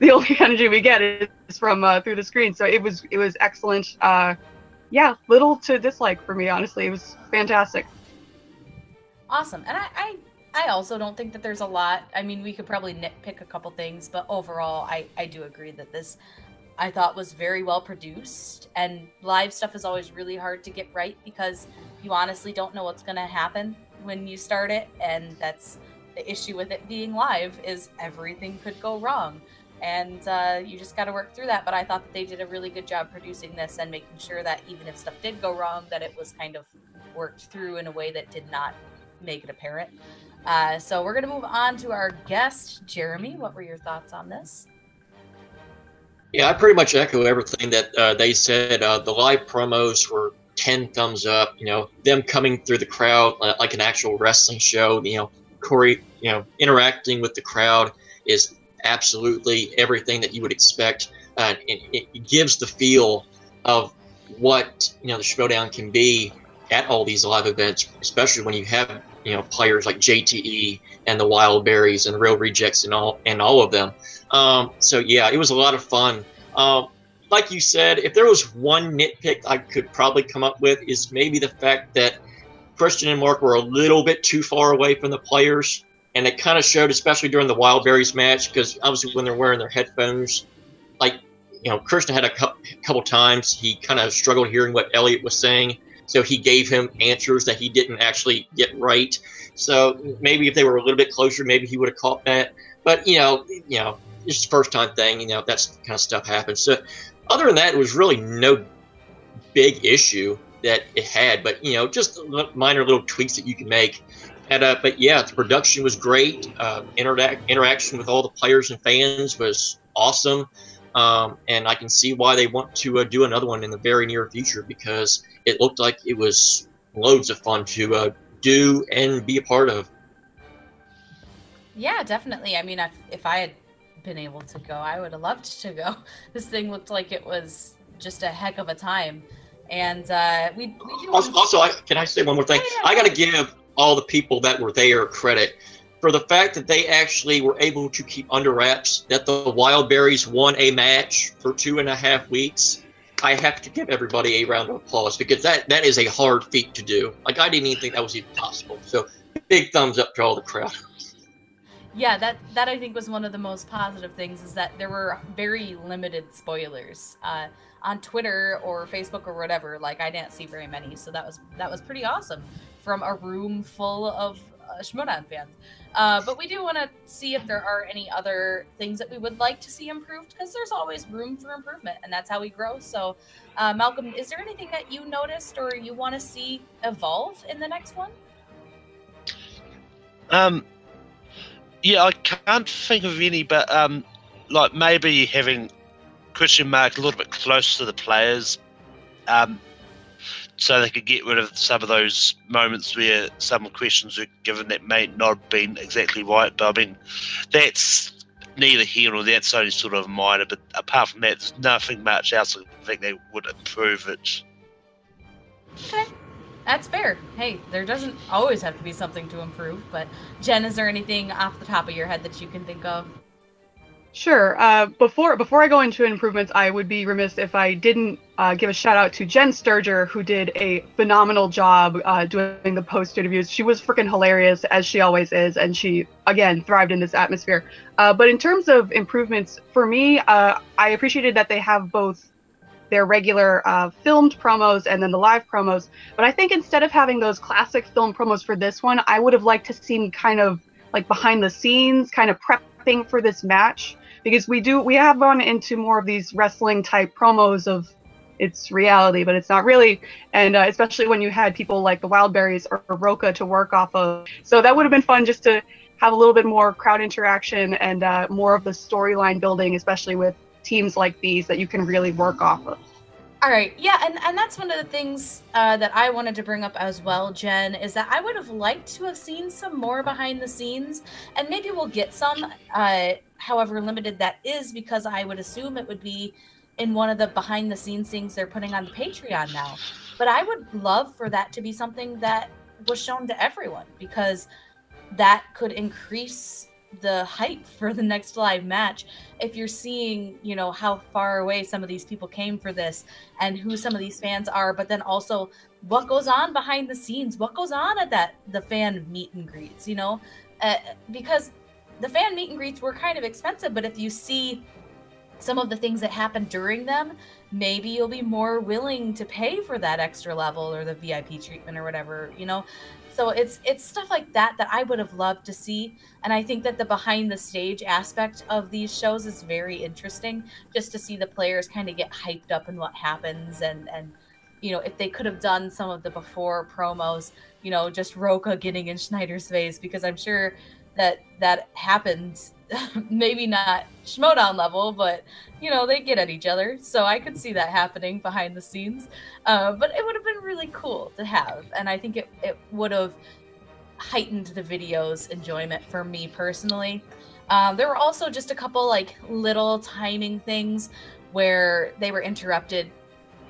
the only energy we get is from through the screen. So it was excellent. Yeah, little to dislike for me, honestly. It was fantastic. Awesome. And I also don't think that there's a lot. I mean, we could probably nitpick a couple things, but overall, I do agree that this, I thought, was very well produced. And live stuff is always really hard to get right because you honestly don't know what's going to happen when you start it. And that's the issue with it being live, is everything could go wrong. And you just got to work through that. But I thought that they did a really good job producing this and making sure that even if stuff did go wrong, that it was kind of worked through in a way that did not make it apparent. So we're going to move on to our guest, Jeremy. What were your thoughts on this? Yeah, I pretty much echo everything that they said. The live promos were 10 thumbs up. You know, them coming through the crowd like an actual wrestling show. You know, Corey, interacting with the crowd is absolutely everything that you would expect. It gives the feel of what the Schmoedown can be at all these live events, especially when you have players like JTE and the Wildberries and Real Rejects and all of them. So yeah, it was a lot of fun. Like you said, if there was one nitpick I could probably come up with, is maybe the fact that Christian and Mark were a little bit too far away from the players, and it kind of showed, especially during the Wildberries match, because obviously when they're wearing their headphones, like Christian had a couple times he kind of struggled hearing what Elliot was saying. So he gave him answers that he didn't actually get right. So maybe if they were a little bit closer, maybe he would have caught that. But it's a first time thing. That's kind of stuff happens. So other than that, it was really no big issue that it had. But just minor little tweaks that you can make. And but yeah, the production was great. Interaction with all the players and fans was awesome. And I can see why they want to do another one in the very near future, because it looked like it was loads of fun to do and be a part of. Yeah, definitely. I mean, if I had been able to go. I would have loved to go. This thing looked like it was just a heck of a time. And we do also, can I say one more thing? I got to give all the people that were there credit for the fact that they actually were able to keep under wraps that the Wildberries won a match for 2.5 weeks. I have to give everybody a round of applause because that is a hard feat to do. Like, I didn't even think that was even possible. So big thumbs up to all the crowd. Yeah, that I think was one of the most positive things, is that there were very limited spoilers on Twitter or Facebook or whatever. Like, I didn't see very many, so that was pretty awesome from a room full of Schmoedown fans. But we do want to see if there are any other things that we would like to see improved, because there's always room for improvement, and that's how we grow. So, Malcolm, is there anything that you noticed or you want to see evolve in the next one? Yeah, I can't think of any, but like maybe having question mark a little bit close to the players, so they could get rid of some of those moments where some questions were given that may not have been exactly right. But I mean, that's neither here nor there. That's only sort of minor. But apart from that, there's nothing much else I think they would improve it. Okay. That's fair. Hey, there doesn't always have to be something to improve, but Jen, is there anything off the top of your head that you can think of? Sure. Before I go into improvements, I would be remiss if I didn't give a shout out to Jen Sturger, who did a phenomenal job doing the post interviews. She was freaking hilarious, as she always is, and she, again, thrived in this atmosphere. But in terms of improvements, for me, I appreciated that they have both their regular filmed promos and then the live promos. But I think instead of having those classic film promos for this one, I would have liked to see kind of like behind the scenes, kind of prepping for this match. Because we have gone into more of these wrestling type promos of it's reality, but it's not really. And especially when you had people like the Wildberries or Roka to work off of. So that would have been fun just to have a little bit more crowd interaction and more of the storyline building, especially with teams like these that you can really work off of. All right. Yeah, and that's one of the things that I wanted to bring up as well, Jen, is that I would have liked to have seen some more behind the scenes, and maybe we'll get some, however limited that is, because I would assume it would be in one of the behind the scenes things they're putting on the Patreon now. But I would love for that to be something that was shown to everyone, because that could increase the hype for the next live match. If you're seeing, you know, how far away some of these people came for this and who some of these fans are, but then also what goes on behind the scenes, what goes on at the fan meet and greets, you know, because the fan meet and greets were kind of expensive, but if you see some of the things that happen during them, maybe you'll be more willing to pay for that extra level or the VIP treatment or whatever, you know. So it's stuff like that that I would have loved to see. And I think that the behind the stage aspect of these shows is very interesting, just to see the players kind of get hyped up in what happens. And you know, if they could have done some of the before promos, you know, just Roka getting in Schneider's face, because I'm sure that happened. Maybe not Schmoedown level, but you know, they get at each other, so I could see that happening behind the scenes. But it would have been really cool to have, and I think it would have heightened the video's enjoyment for me personally. There were also just a couple like little timing things where they were interrupted,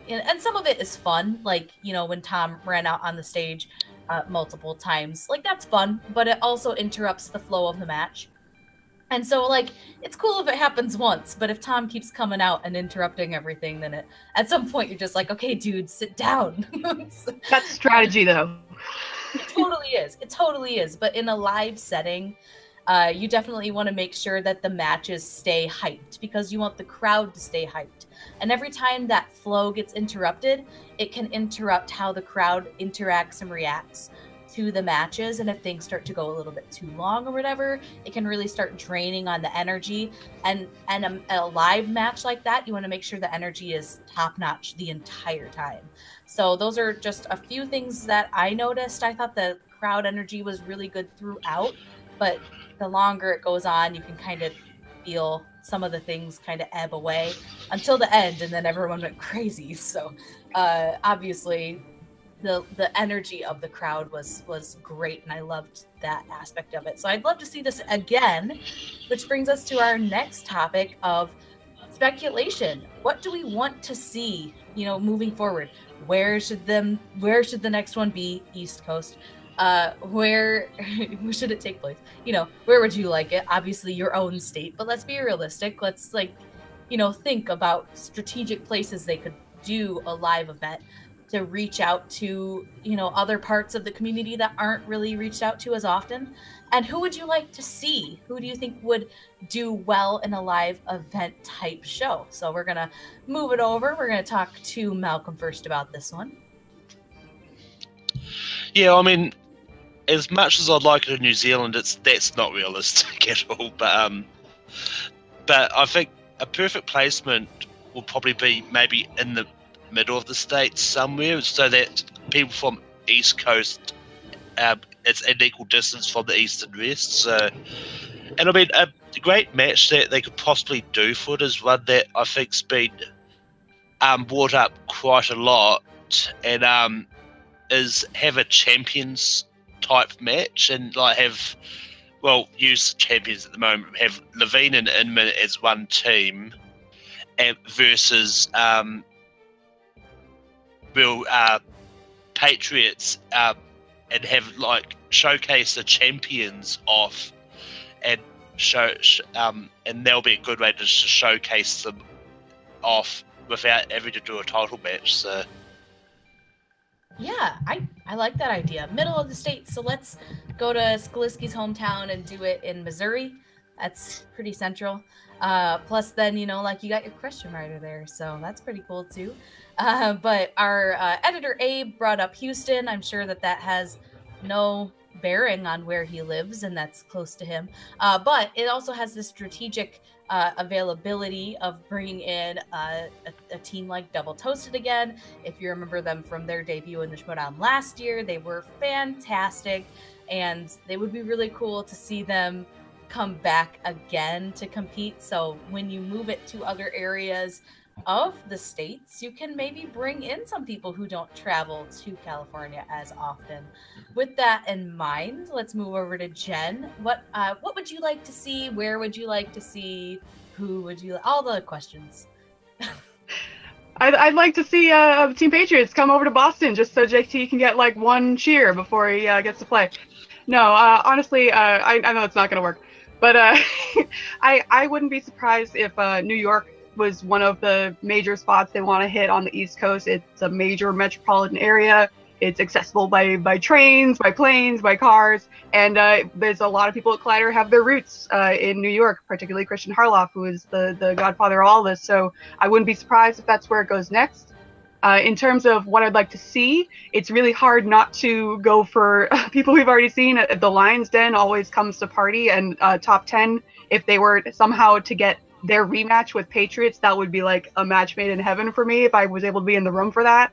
and some of it is fun, like, you know, when Tom ran out on the stage multiple times, like that's fun, but it also interrupts the flow of the match. And so, like, it's cool if it happens once, but if Tom keeps coming out and interrupting everything, then at some point you're just like, okay, dude, sit down. That's strategy, though. It totally is. It totally is. But in a live setting, you definitely want to make sure that the matches stay hyped, because you want the crowd to stay hyped. And every time that flow gets interrupted, it can interrupt how the crowd interacts and reacts to the matches. And if things start to go a little bit too long or whatever, it can really start draining on the energy. And a live match like that, you want to make sure the energy is top notch the entire time. So those are just a few things that I noticed. I thought the crowd energy was really good throughout, but the longer it goes on, you can kind of feel some of the things kind of ebb away until the end, and then everyone went crazy. So obviously the energy of the crowd was great, and I loved that aspect of it. So I'd love to see this again, which brings us to our next topic of speculation. What do we want to see, moving forward? Where should the next one be? East Coast. Where should it take place? Where would you like it? Obviously your own state, but let's be realistic. Let's think about strategic places they could do a live event to reach out to, other parts of the community that aren't really reached out to as often. And who would you like to see? Who do you think would do well in a live event type show? So we're going to move it over. We're going to talk to Malcolm first about this one. Yeah, I mean, as much as I'd like it in New Zealand, that's not realistic at all. But I think a perfect placement will probably be maybe in the middle of the states somewhere, so that people from East Coast, it's an equal distance from the East and West. So, and I mean, a great match that they could possibly do for it is one that I think's been brought up quite a lot, and is have a champions type match, and use champions at the moment, have Levine and Inman as one team, and versus Patriots, and have showcase the champions off, and and that'll be a good way to showcase them off without having to do a title match. So yeah, I like that idea. Middle of the state. So let's go to Skaliski's hometown and do it in Missouri. That's pretty central. Plus then, you got your Christian writer there. So that's pretty cool too. But our editor Abe brought up Houston. I'm sure that has no bearing on where he lives, and that's close to him. But it also has the strategic availability of bringing in a team like Double Toasted again. If you remember them from their debut in the Schmoedown last year, they were fantastic, and they would be really cool to see them come back again to compete. So when you move it to other areas of the states, you can maybe bring in some people who don't travel to California as often. With that in mind, let's move over to Jen. What would you like to see? Where would you like to see? Who would you? All the questions. I'd like to see Team Patriots come over to Boston just so JT can get one cheer before he gets to play. No, honestly, I know it's not going to work, but I wouldn't be surprised if New York was one of the major spots they want to hit on the East Coast. It's a major metropolitan area. It's accessible by trains, by planes, by cars, and there's a lot of people at Collider have their roots in New York, particularly Christian Harloff, who is the godfather of all this. So I wouldn't be surprised if that's where it goes next. In terms of what I'd like to see, it's really hard not to go for people we've already seen. The Lions Den always comes to party, and top 10, if they were somehow to get their rematch with Patriots, that would be like a match made in heaven for me if I was able to be in the room for that.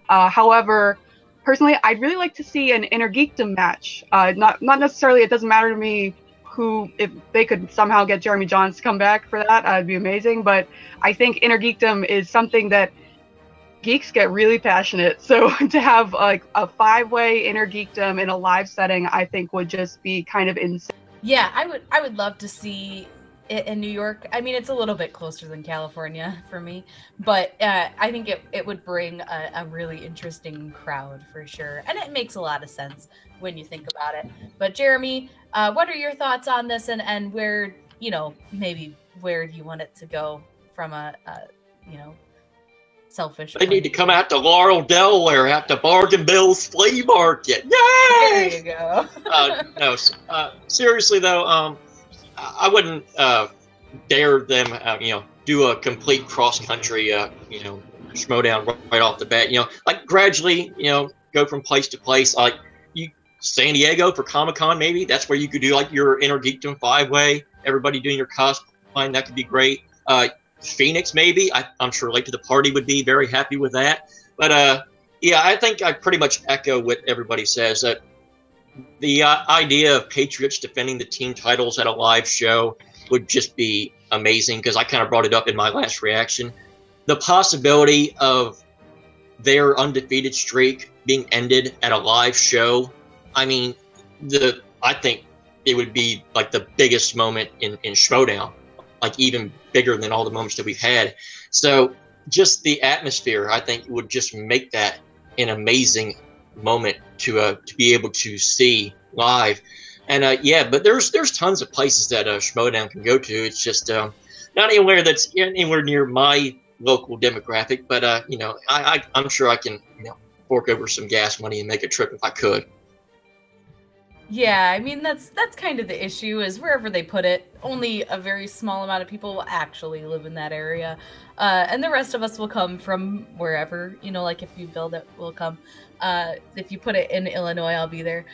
However, personally, I'd really like to see an Inner Geekdom match. Not necessarily, it doesn't matter to me if they could somehow get Jeremy Johns to come back for that, that'd be amazing. But I think Inner Geekdom is something that geeks get really passionate. So to have a 5-way Inner Geekdom in a live setting, I think would just be kind of insane. Yeah, I would love to see it in New York. I mean, it's a little bit closer than California for me, but I think it would bring a really interesting crowd for sure. And it makes a lot of sense when you think about it. But Jeremy, what are your thoughts on this, and where, maybe where do you want it to go from a selfish They need to come out to Laurel, Delaware, at the Bargain Bills Flea Market. Yay! There you go. No, seriously though, I wouldn't dare them, do a complete cross-country, Schmoedown right off the bat. Gradually, go from place to place. Like San Diego for Comic-Con, maybe that's where you could do your Inner Geekdom 5-way. Everybody doing your cosplay, that could be great. Phoenix, maybe. I'm sure Late to the Party would be very happy with that. But yeah, I think I pretty much echo what everybody says, that the idea of Patriots defending the team titles at a live show would just be amazing, because I kind of brought it up in my last reaction. The possibility of their undefeated streak being ended at a live show, I mean, I think it would be like the biggest moment in Schmoedown, like even bigger than all the moments that we've had. So just the atmosphere, I think, would just make that an amazing moment to be able to see live. And yeah, but there's tons of places that Schmoedown can go to. It's just not anywhere that's anywhere near my local demographic. But you know, I'm sure I can, you know, fork over some gas money and make a trip if I could. Yeah, I mean that's kind of the issue, is wherever they put it, only a very small amount of people will actually live in that area, and the rest of us will come from wherever, you know, like if you build it, we'll come. If you put it in Illinois, I'll be there,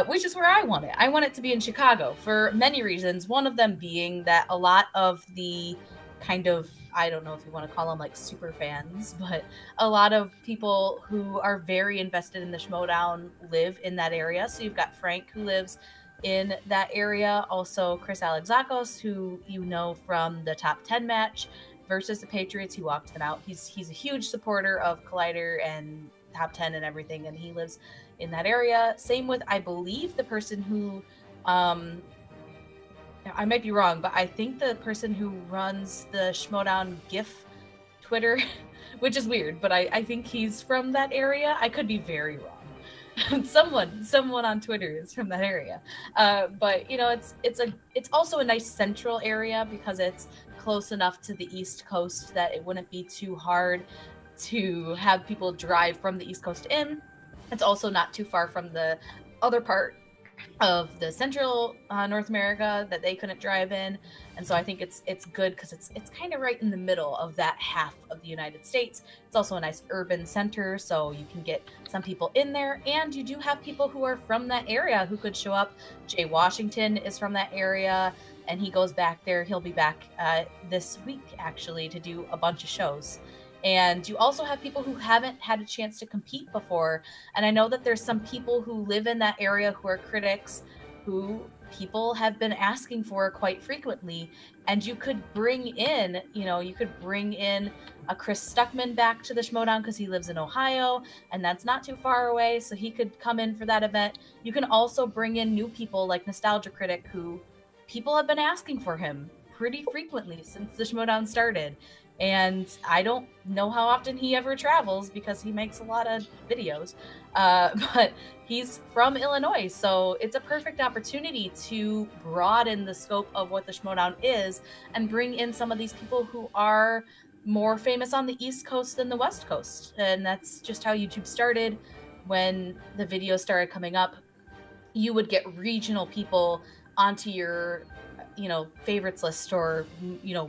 which is where I want it. I want it to be in Chicago for many reasons. One of them being that a lot of the kind of, I don't know if you want to call them like super fans, but a lot of people who are very invested in the Schmoedown live in that area. So you've got Frank, who lives in that area. Also Chris Alexakos, who you know from the top 10 match versus the Patriots. He walked them out. He's a huge supporter of Collider and top 10 and everything, and he lives in that area. Same with, I believe, the person who I might be wrong, but I think the person who runs the Schmoedown GIF Twitter, which is weird, but I think he's from that area. I could be very wrong. Someone on Twitter is from that area. But you know, it's also a nice central area because it's close enough to the East Coast that it wouldn't be too hard to have people drive from the East Coast in. It's also not too far from the other part of the central North America that they couldn't drive in, and so I think it's good because it's kind of right in the middle of that half of the United States. It's also a nice urban center, so you can get some people in there, and you do have people who are from that area who could show up. Jay Washington is from that area, and he goes back there. He'll be back this week actually to do a bunch of shows. And you also have people who haven't had a chance to compete before. And I know that there's some people who live in that area who are critics, who people have been asking for quite frequently. And you could bring in, you know, a Chris Stuckman back to the Schmoedown because he lives in Ohio, and that's not too far away. So he could come in for that event. You can also bring in new people like Nostalgia Critic, who people have been asking for him pretty frequently since the Schmoedown started. And I don't know how often he ever travels because he makes a lot of videos, but he's from Illinois, so it's a perfect opportunity to broaden the scope of what the Schmoedown is and bring in some of these people who are more famous on the East Coast than the West Coast. And that's just how YouTube started. When the videos started coming up, you would get regional people onto your favorites list, or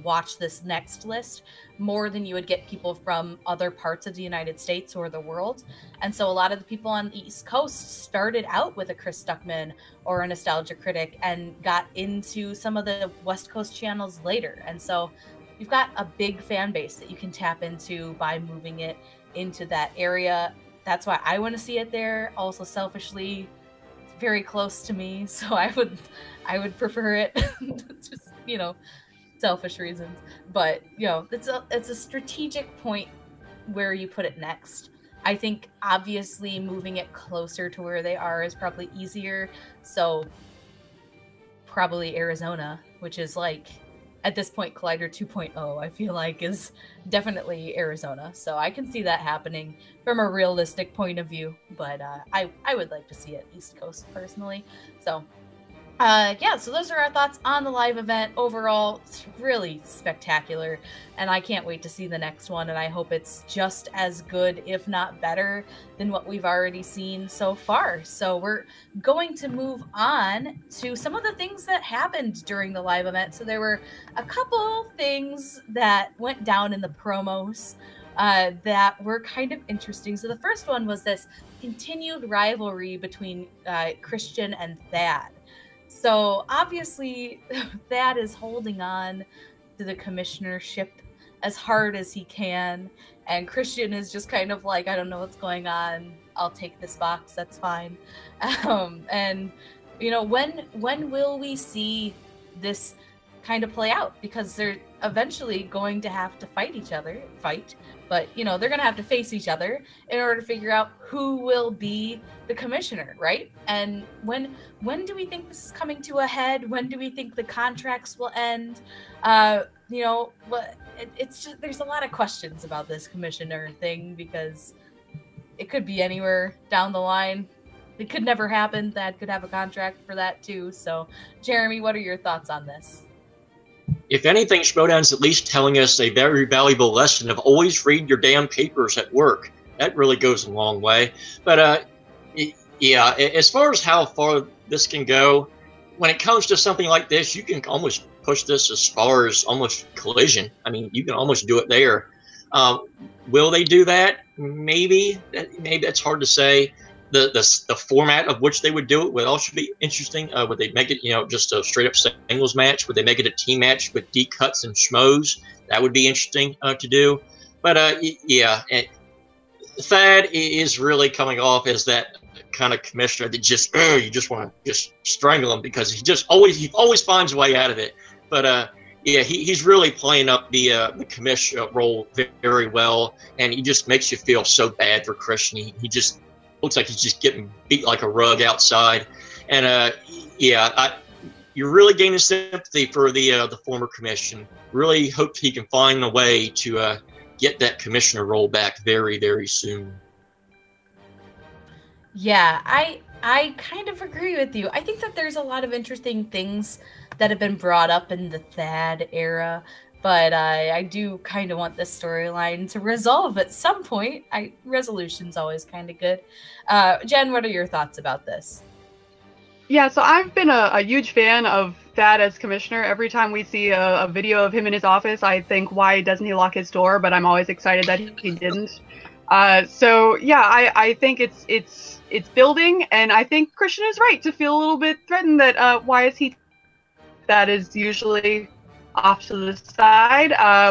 watch this next list, more than you would get people from other parts of the United States or the world. And so a lot of the people on the East Coast started out with a Chris Stuckman or a Nostalgia Critic and got into some of the West Coast channels later. And so you've got a big fan base that you can tap into by moving it into that area. That's why I want to see it there. Also, selfishly, it's very close to me, so I would prefer it. Just, selfish reasons. But, it's a strategic point where you put it next. I think obviously moving it closer to where they are is probably easier. So probably Arizona, which is like, at this point, Collider 2.0, I feel like, is definitely Arizona. So I can see that happening from a realistic point of view. But I would like to see it East Coast personally. So so those are our thoughts on the live event. Overall, it's really spectacular, and I can't wait to see the next one, and I hope it's just as good, if not better, than what we've already seen so far. So we're going to move on to some of the things that happened during the live event. So there were a couple things that went down in the promos that were kind of interesting. So the first one was this continued rivalry between Christian and Thad. So obviously, Thad is holding on to the commissionership as hard as he can, and Christian is just kind of like, I don't know what's going on. I'll take this box. That's fine. And when will we see this kind of play out, because they're eventually going to have to fight, but you know, they're going to have to face each other in order to figure out who will be the commissioner, right? And when do we think this is coming to a head? When do we think the contracts will end? You know, it's just, there's a lot of questions about this commissioner thing, because it could be anywhere down the line. It could never happen. Thad could have a contract for that too. So, Jeremy, what are your thoughts on this? If anything, Schmoedown's at least telling us a very valuable lesson of always read your damn papers at work. That really goes a long way. But yeah, as far as how far this can go, when it comes to something like this, you can almost push this as far as almost Collision. I mean, you can almost do it there. Will they do that? Maybe. Maybe that's hard to say. The format of which they would do it would also be interesting. Would they make it, you know, just a straight up singles match? Would they make it a team match with deep cuts and schmoes? That would be interesting to do. But yeah, Thad is really coming off as that kind of commissioner that just you just want to just strangle him, because he always finds a way out of it. But yeah, he's really playing up the commissioner role very well, and he just makes you feel so bad for Christian. He just looks like he's just getting beat like a rug outside. And yeah, you're really gaining sympathy for the former commission. Really hope he can find a way to get that commissioner role back very, very soon. Yeah, I kind of agree with you. I think that there's a lot of interesting things that have been brought up in the Thad era, but I do kind of want this storyline to resolve at some point. Resolution's always kind of good. Jen, what are your thoughts about this? Yeah, so I've been a huge fan of Thad as commissioner. Every time we see a video of him in his office, I think, why doesn't he lock his door? But I'm always excited that he didn't. So yeah, I think it's building, and I think Christian is right to feel a little bit threatened that why is he? That is usually off to the side,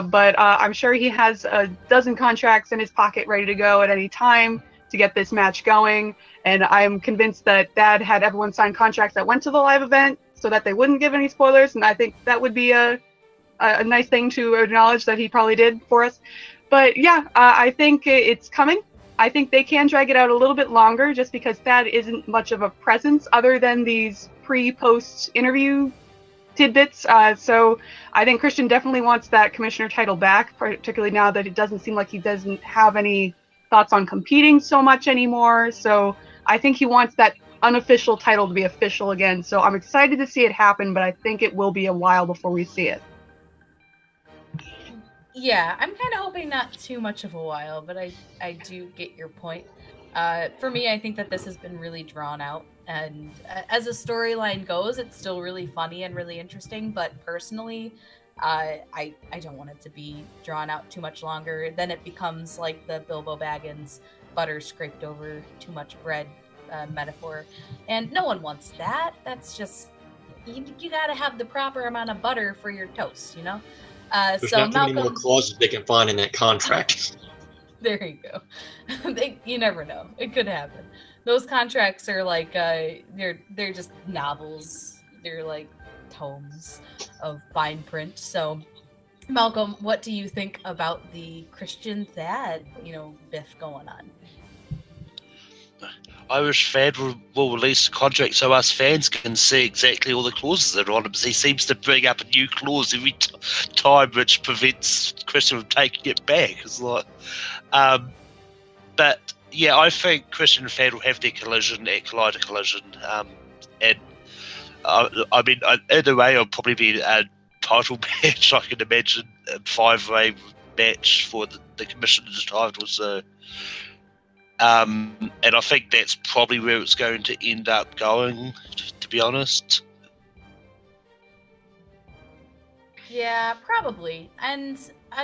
but I'm sure he has a dozen contracts in his pocket ready to go at any time to get this match going. And I'm convinced that Thad had everyone sign contracts that went to the live event so that they wouldn't give any spoilers. And I think that would be a nice thing to acknowledge that he probably did for us. But yeah, I think it's coming. I think they can drag it out a little bit longer just because Thad isn't much of a presence other than these pre-post interview tidbits. So I think Christian definitely wants that commissioner title back, particularly now that it doesn't seem like he doesn't have any thoughts on competing so much anymore. So I think he wants that unofficial title to be official again. So I'm excited to see it happen, but I think it will be a while before we see it. Yeah, I'm kind of hoping not too much of a while, but I do get your point. For me, I think that this has been really drawn out, and as a storyline goes, it's still really funny and really interesting, but personally, I don't want it to be drawn out too much longer. Then it becomes like the Bilbo Baggins butter scraped over too much bread metaphor, and no one wants that. That's just, you gotta have the proper amount of butter for your toast, you know? There's so not too many more clauses they can find in that contract. There you go. You never know. It could happen. Those contracts are like they're just novels. They're like tomes of fine print. So, Malcolm, what do you think about the Christian Thad, biff going on? I wish Thad will release a contract so us fans can see exactly all the clauses that are on it, because he seems to bring up a new clause every time, which prevents Christian from taking it back. It's like, but yeah, I think Christian and Thad will have their collision at Collider Collision, and I mean, in a way, it'll probably be a title match. I can imagine a 5-way match for the commissioner's title. So. And I think that's probably where it's going to end up going, to be honest. Yeah, probably. And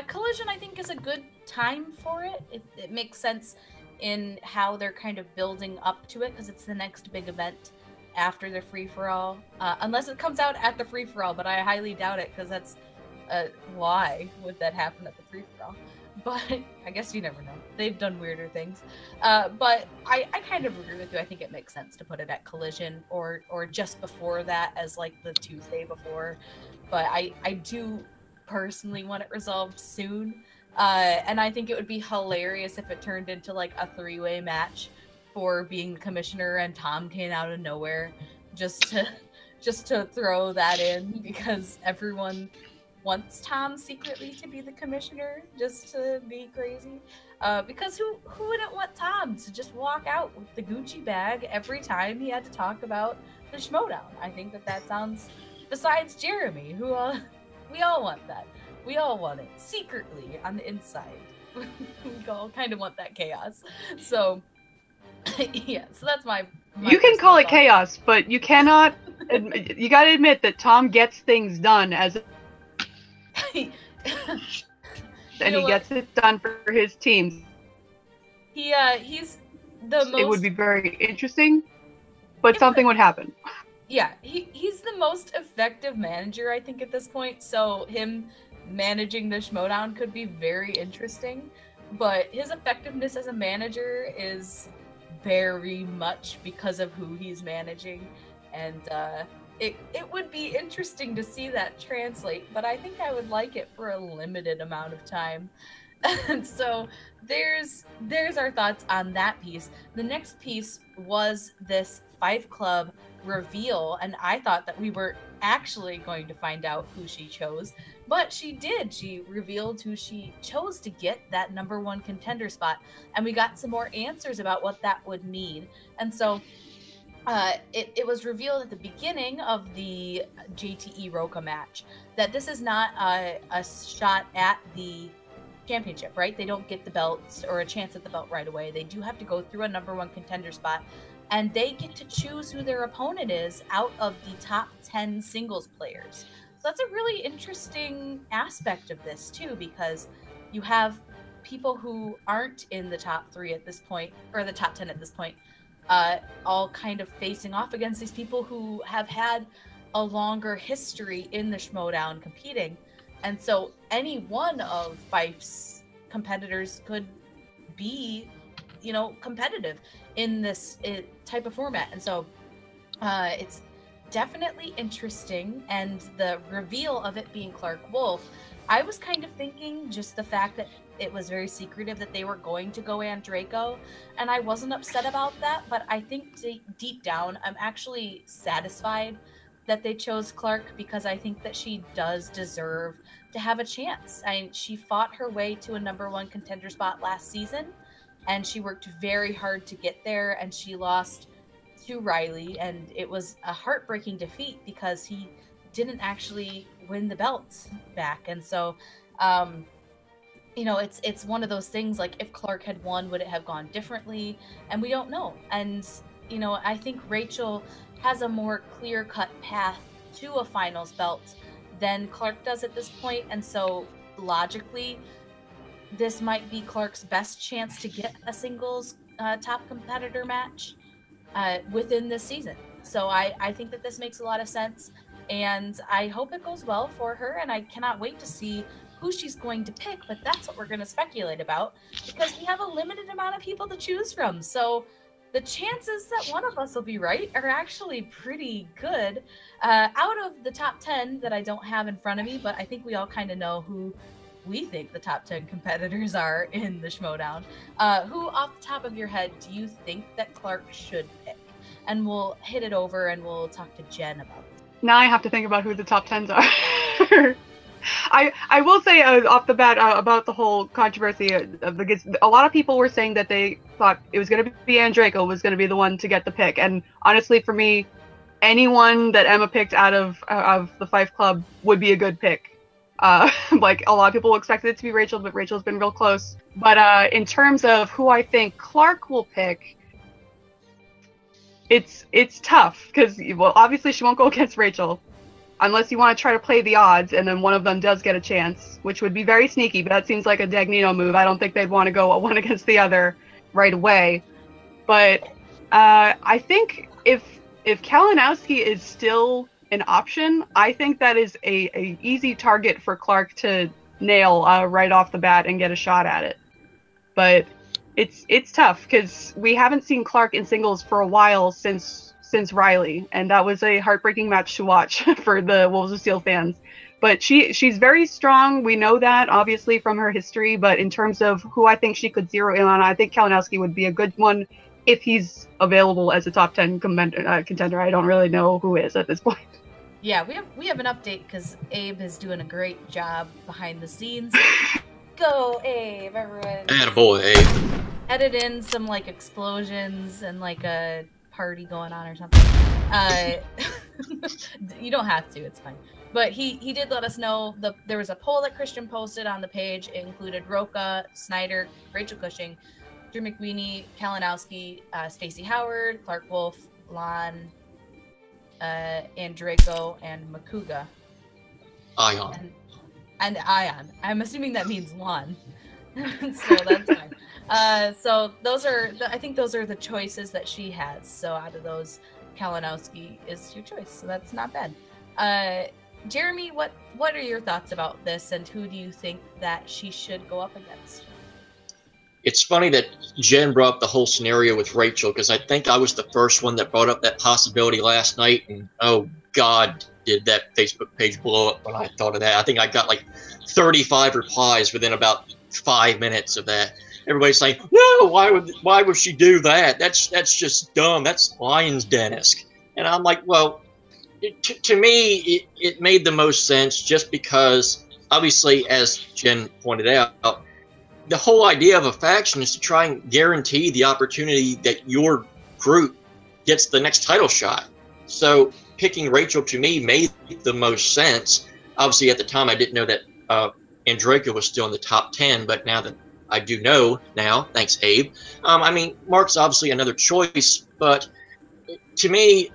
Collision, I think, is a good time for it. It makes sense in how they're kind of building up to it, because it's the next big event after the free-for-all. Unless it comes out at the free-for-all, but I highly doubt it, because that's... why would that happen at the free-for-all? but I guess you never know. They've done weirder things. But I kind of agree with you. I think it makes sense to put it at Collision or just before that as like the Tuesday before. But I do personally want it resolved soon. And I think it would be hilarious if it turned into like a 3-way match for being the commissioner and Tom came out of nowhere just to throw that in because everyone wants Tom secretly to be the commissioner just to be crazy. Because who wouldn't want Tom to just walk out with the Gucci bag every time he had to talk about the Schmoedown? I think that sounds, besides Jeremy, we all want that. We all want it secretly on the inside. We all kind of want that chaos. So yeah, so that's my you can call it chaos, but you cannot. You got to admit that Tom gets things done and he gets it done for his teams. He's the most. It would be very interesting, but something would happen. Yeah, he's the most effective manager, I think, at this point. So him managing the Schmoedown could be very interesting, but his effectiveness as a manager is very much because of who he's managing, and it would be interesting to see that translate, but I think I would like it for a limited amount of time. And so there's our thoughts on that piece. The next piece was this 5 Club reveal, and I thought that we were actually going to find out who she chose, but she did. She revealed who she chose to get that #1 contender spot, and we got some more answers about what that would mean. And so it was revealed at the beginning of the JTE Roka match that this is not a shot at the championship, right? They don't get the belts or a chance at the belt right away. They do have to go through a #1 contender spot, and they get to choose who their opponent is out of the top 10 singles players. So that's a really interesting aspect of this too, because you have people who aren't in the top 3 at this point, or the top 10 at this point, all kind of facing off against these people who have had a longer history in the Schmoedown competing. And so any one of Fife's competitors could be, competitive in this type of format. And so it's definitely interesting. And the reveal of it being Clark Wolf, I was kind of thinking just the fact that it was very secretive that they were going to go Andraco, and I wasn't upset about that, but I think deep down I'm actually satisfied that they chose Clark, because I think that she does deserve to have a chance. She fought her way to a #1 contender spot last season, and she worked very hard to get there, and she lost to Riley, and it was a heartbreaking defeat because he didn't actually win the belt back. And so it's one of those things, like, if Clark had won, would it have gone differently? And we don't know. And I think Rachel has a more clear-cut path to a finals belt than Clark does at this point, and so logically this might be Clark's best chance to get a singles top competitor match within this season. So I think that this makes a lot of sense, and I hope it goes well for her, and I cannot wait to see who she's going to pick. But that's what we're going to speculate about, because we have a limited amount of people to choose from. So the chances that one of us will be right are actually pretty good. Out of the top 10 that I don't have in front of me, but I think we all kind of know who we think the top 10 competitors are in the Schmoedown. Who, off the top of your head, do you think that Clark should pick? And we'll hit it over and we'll talk to Jen about it. Now I have to think about who the top 10s are. I will say off the bat about the whole controversy, because a lot of people were saying that they thought it was going to be Andraco was going to be the one to get the pick. And honestly, for me, anyone that Emma picked out of the 5 Club would be a good pick. Like, a lot of people expected it to be Rachel, but Rachel's been real close. But in terms of who I think Clark will pick, it's tough, because, well, obviously she won't go against Rachel. Unless you want to try to play the odds, and then one of them does get a chance, which would be very sneaky, but that seems like a Dagnino move. I don't think they'd want to go one against the other right away. But I think if Kalinowski is still an option, I think that is a easy target for Clark to nail right off the bat and get a shot at it. But it's tough because we haven't seen Clark in singles for a while since Riley, and that was a heartbreaking match to watch for the Wolves of Steel fans. But she's very strong. We know that, obviously, from her history. But in terms of who I think she could zero in on, I think Kalinowski would be a good one if he's available as a top 10 contender. I don't really know who is at this point. Yeah, we have an update because Abe is doing a great job behind the scenes. Go, Abe, everyone. Attaboy, Abe. Edit in some, like, explosions and, like, a party going on or something. You don't have to, it's fine. But he did let us know there was a poll that Christian posted on the page. It included Roca, Snyder, Rachel Cushing, Drew McWeeny, Kalinowski, Stacey Howard, Clark Wolf, Lon, Andreyko, and Makuga. Ion. And Ion. I'm assuming that means Lon. So that's fine. So I think those are the choices that she has. So out of those, Kalinowski is your choice. So that's not bad. Jeremy, what are your thoughts about this, and who do you think that she should go up against? It's funny that Jen brought up the whole scenario with Rachel, because I think I was the first one that brought up that possibility last night, and oh God, did that Facebook page blow up when I thought of that. I think I got like 35 replies within about 5 minutes of that. Everybody's saying, no, why would she do that? That's just dumb. That's Lions Den-esque. And I'm like, well, to me, it made the most sense just because, obviously, as Jen pointed out, the whole idea of a faction is to try and guarantee the opportunity that your group gets the next title shot. So picking Rachel, to me, made the most sense. Obviously, at the time, I didn't know that Andreyko was still in the top 10, but now that I do know now, thanks, Abe. I mean, Mark's obviously another choice, but to me,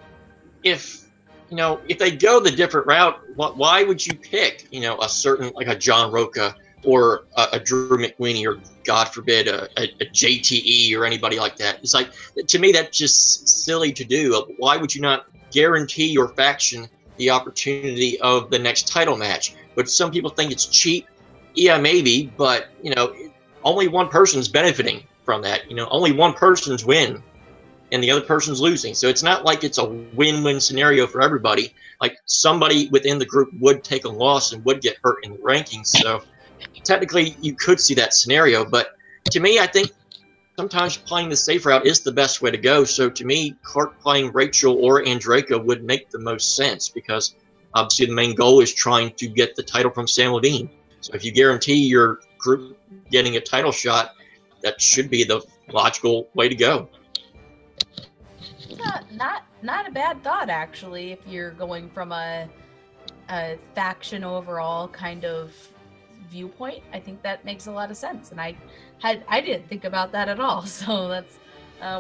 if they go the different route, why would you pick, a certain, like a John Roca or a Drew McWeeny or, God forbid, a JTE or anybody like that? It's like, to me, that's just silly to do. Why would you not guarantee your faction the opportunity of the next title match? But some people think it's cheap. Yeah, maybe, but, only one person's benefiting from that. Only one person's win and the other person's losing. So it's not like it's a win-win scenario for everybody. Like, somebody within the group would take a loss and would get hurt in the rankings. So technically you could see that scenario. But to me, I think sometimes playing the safe route is the best way to go. So to me, Clark playing Rachel or Andreyko would make the most sense, because obviously the main goal is trying to get the title from Sam Levine. So if you guarantee your group getting a title shot, that should be the logical way to go. Not a bad thought, actually, if you're going from a faction overall kind of viewpoint. I think that makes a lot of sense, and I didn't think about that at all. So that's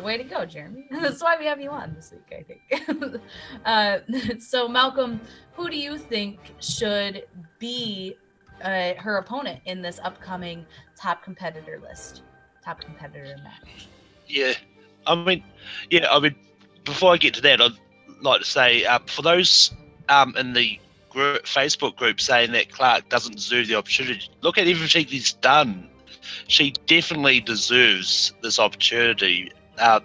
way to go, Jeremy. That's why we have you on this week, I think. So Malcolm, who do you think should be her opponent in this upcoming top competitor match? Yeah, I mean, before I get to that, I'd like to say, for those in the Facebook group saying that Clark doesn't deserve the opportunity, look at everything he's done. She definitely deserves this opportunity. But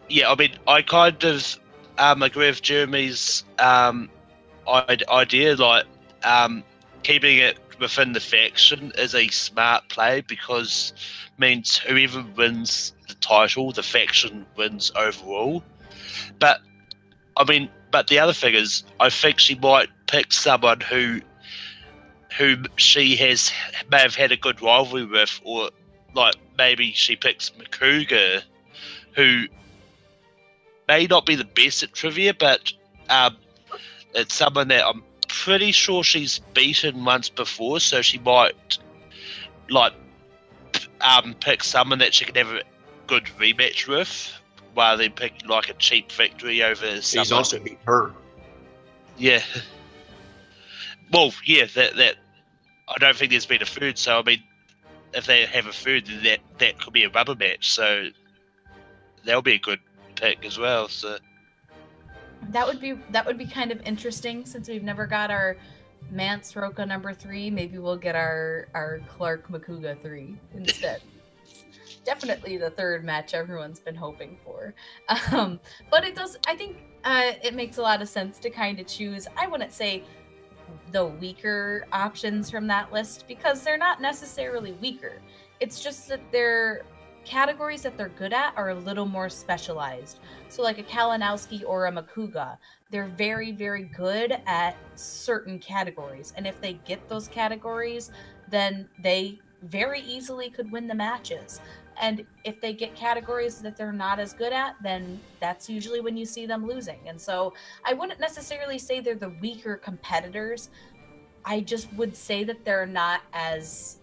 yeah, I mean, I kind of agree with Jeremy's idea, like keeping it within the faction is a smart play, because means whoever wins the title, the faction wins overall. But I mean, but the other thing is, I think she might pick someone who she may have had a good rivalry with, or like maybe she picks Makuga, who may not be the best at trivia, but it's someone that I'm pretty sure she's beaten once before, so she might pick someone that she can have a good rematch with, rather than pick like a cheap victory over someone. He's also beat her. Yeah. Well, yeah, that I don't think there's been a third, so I mean, if they have a third, then that could be a rubber match, so that'll be a good pick as well. So that would be kind of interesting, since we've never got our Mance Roka number 3. Maybe we'll get our Clark Makuga 3 instead. Definitely the third match everyone's been hoping for. But it does, I think it makes a lot of sense to kind of choose, I wouldn't say the weaker options from that list, because they're not necessarily weaker. It's just that their categories that they're good at are a little more specialized. So like a Kalinowski or a Makuga, they're very, very good at certain categories. And if they get those categories, then they very easily could win the matches. And if they get categories that they're not as good at, then that's usually when you see them losing. And so I wouldn't necessarily say they're the weaker competitors. I just would say that they're not as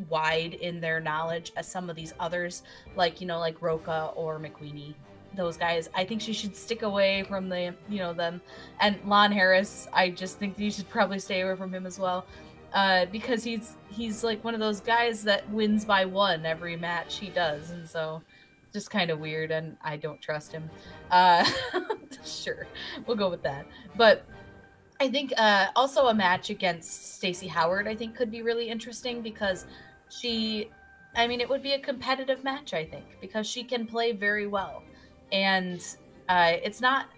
wide in their knowledge as some of these others, like, you know, like Roka or McQueenie. Those guys, I think she should stick away from the, you know, them. And Lon Harris, I just think you should probably stay away from him as well. Because he's like one of those guys that wins by one every match he does, and so just kind of weird, and I don't trust him. Sure, we'll go with that. But I think also a match against Stacey Howard, I think, could be really interesting, because it would be a competitive match, I think, because she can play very well. And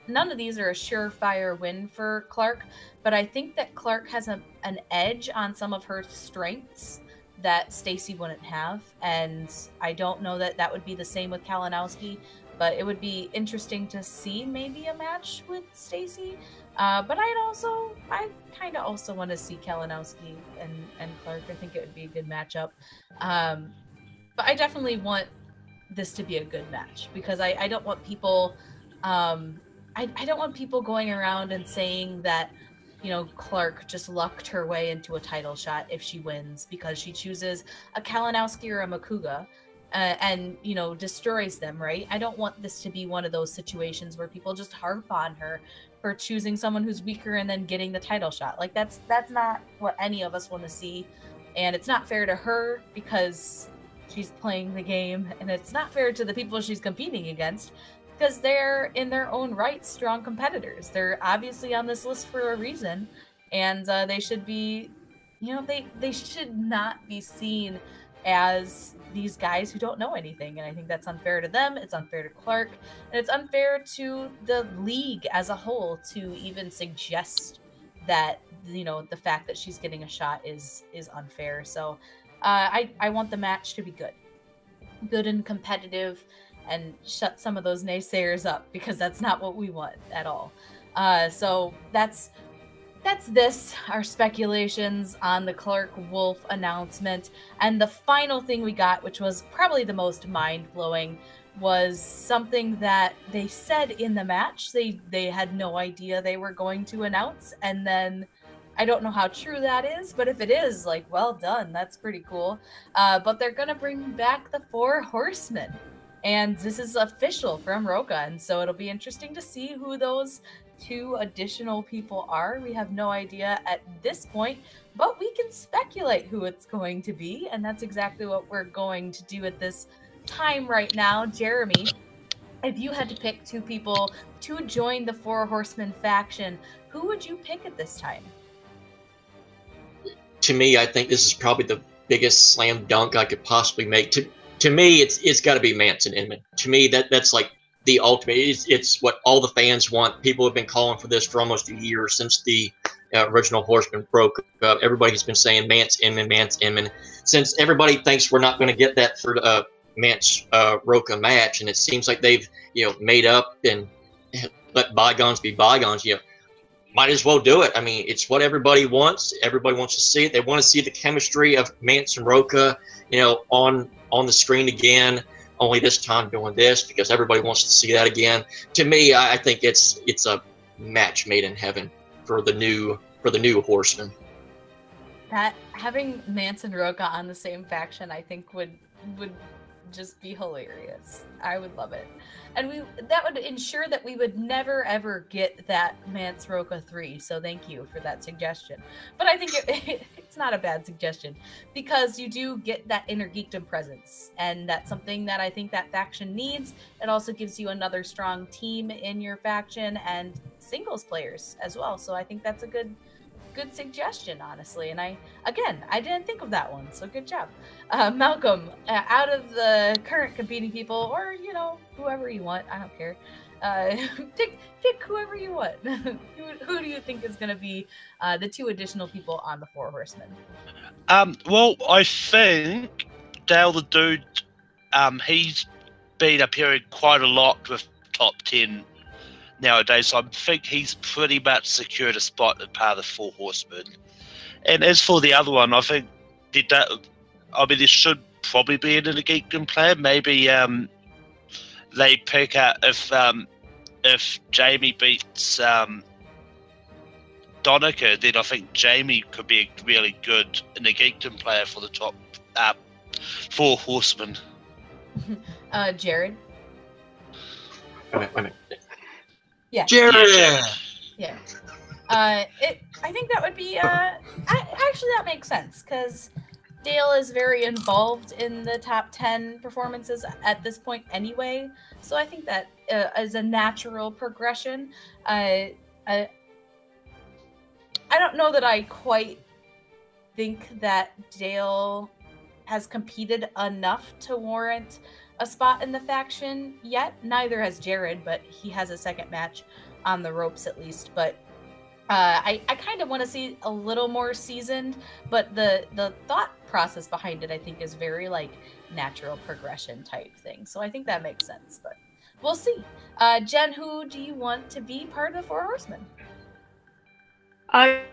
none of these are a surefire win for Clark, but I think that Clark has an edge on some of her strengths that Stacey wouldn't have. And I don't know that that would be the same with Kalinowski, but it would be interesting to see maybe a match with Stacey. But I kind of also want to see Kalinowski and Clark. I think it would be a good matchup. But I definitely want this to be a good match, because I don't want people I don't want people going around and saying that, you know, Clark just lucked her way into a title shot if she wins because she chooses a Kalinowski or a Makuga and, you know, destroys them, right? I don't want this to be one of those situations where people just harp on her for choosing someone who's weaker and then getting the title shot. Like, that's not what any of us want to see. And it's not fair to her because she's playing the game, and it's not fair to the people she's competing against because they're in their own right strong competitors. They're obviously on this list for a reason, and they should be, you know, they should not be seen as these guys who don't know anything. And I think that's unfair to them, it's unfair to Clark, and it's unfair to the league as a whole to even suggest that, you know, the fact that she's getting a shot is unfair. So I want the match to be good and competitive, and shut some of those naysayers up, because that's not what we want at all. So that's our speculations on the Clark Wolf announcement. And the final thing we got, which was probably the most mind-blowing, was something that they said in the match they had no idea they were going to announce, and then I don't know how true that is, but if it is, like, well done, that's pretty cool. But they're gonna bring back the 4 Horsemen, and this is official from Roka, and so it'll be interesting to see who those 2 additional people are. We have no idea at this point, but we can speculate who it's going to be, and that's exactly what we're going to do at this time right now. Jeremy, if you had to pick 2 people to join the 4 Horsemen faction, who would you pick at this time? To me, I think this is probably the biggest slam dunk I could possibly make. To me, it's got to be Mance and Inman. To me, that's like the ultimate. It's what all the fans want. People have been calling for this for almost a year since the original Horsemen broke up. Everybody's been saying Mance Inman, Mance Inman. Since everybody thinks we're not going to get that for Mance Roka match, and it seems like they've, you know, made up and let bygones be bygones. You know, might as well do it. I mean, it's what everybody wants. Everybody wants to see it. They want to see the chemistry of Mance and Roka, you know, on the screen again. Only this time doing this because everybody wants to see that again. To me, I think it's a match made in heaven for the new Horsemen. That having Mance and Roka on the same faction, I think would just be hilarious. I would love it. And that would ensure that we would never ever get that Mance Roka 3. So thank you for that suggestion. But I think it's not a bad suggestion, because you do get that inner geekdom presence, and that's something that I think that faction needs. It also gives you another strong team in your faction and singles players as well. So I think that's a good good suggestion, honestly. And I didn't think of that one, so good job. Malcolm, out of the current competing people, or, you know, whoever you want, I don't care. Pick whoever you want. Who do you think is going to be the 2 additional people on the 4 Horsemen? Well, I think Dale the Dude, he's been appearing quite a lot with top 10 nowadays, so I think he's pretty much secured a spot as part of the 4 Horsemen. And as for the other one, I think there should probably be an Geekdom player. Maybe they pick out if Jamie beats Donica, then I think Jamie could be a really good Geekdom player for the top 4 Horsemen. Jared? Wait a minute. Yeah. Jared! Yeah. I think that would be actually that makes sense, because Dale is very involved in the top 10 performances at this point anyway, so I think that is a natural progression. I don't know that I quite think that Dale has competed enough to warrant a spot in the faction yet. Neither has Jared, but he has a second match on the ropes at least. But I kind of want to see a little more seasoned, but the thought process behind it, I think, is very like natural progression type thing. So I think that makes sense, but we'll see. Jen, who do you want to be part of the 4 Horsemen?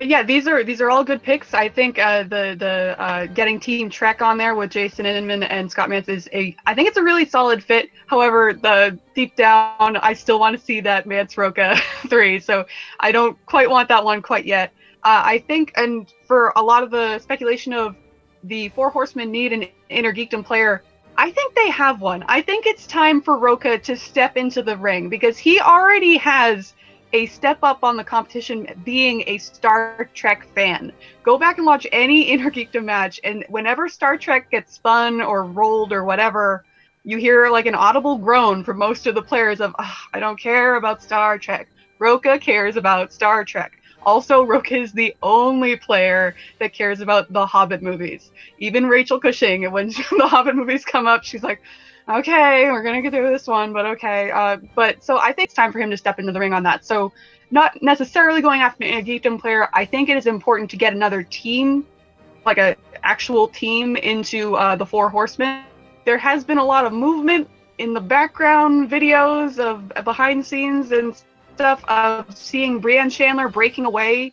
Yeah, these are all good picks. I think the getting Team Trek on there with Jason Inman and Scott Mance I think it's a really solid fit. However, deep down, I still want to see that Mance Roca 3, so I don't quite want that one quite yet. I think, and for a lot of the speculation of the 4 Horsemen need an Inner Geekdom player, I think they have one. I think it's time for Roca to step into the ring, because he already has a step up on the competition being a Star Trek fan. Go back and watch any Inner Geekdom match, and whenever Star Trek gets spun or rolled or whatever, you hear like an audible groan from most of the players of, I don't care about Star Trek. Roca cares about Star Trek. Also, Roca is the only player that cares about the Hobbit movies. Even Rachel Cushing, when the Hobbit movies come up, she's like, okay, we're gonna get through this one, but okay. But so I think it's time for him to step into the ring on that. So not necessarily going after a Geekdom player. I think it is important to get another team, like an actual team, into the 4 Horsemen. There has been a lot of movement in the background videos of behind scenes and stuff of seeing Brianne Chandler breaking away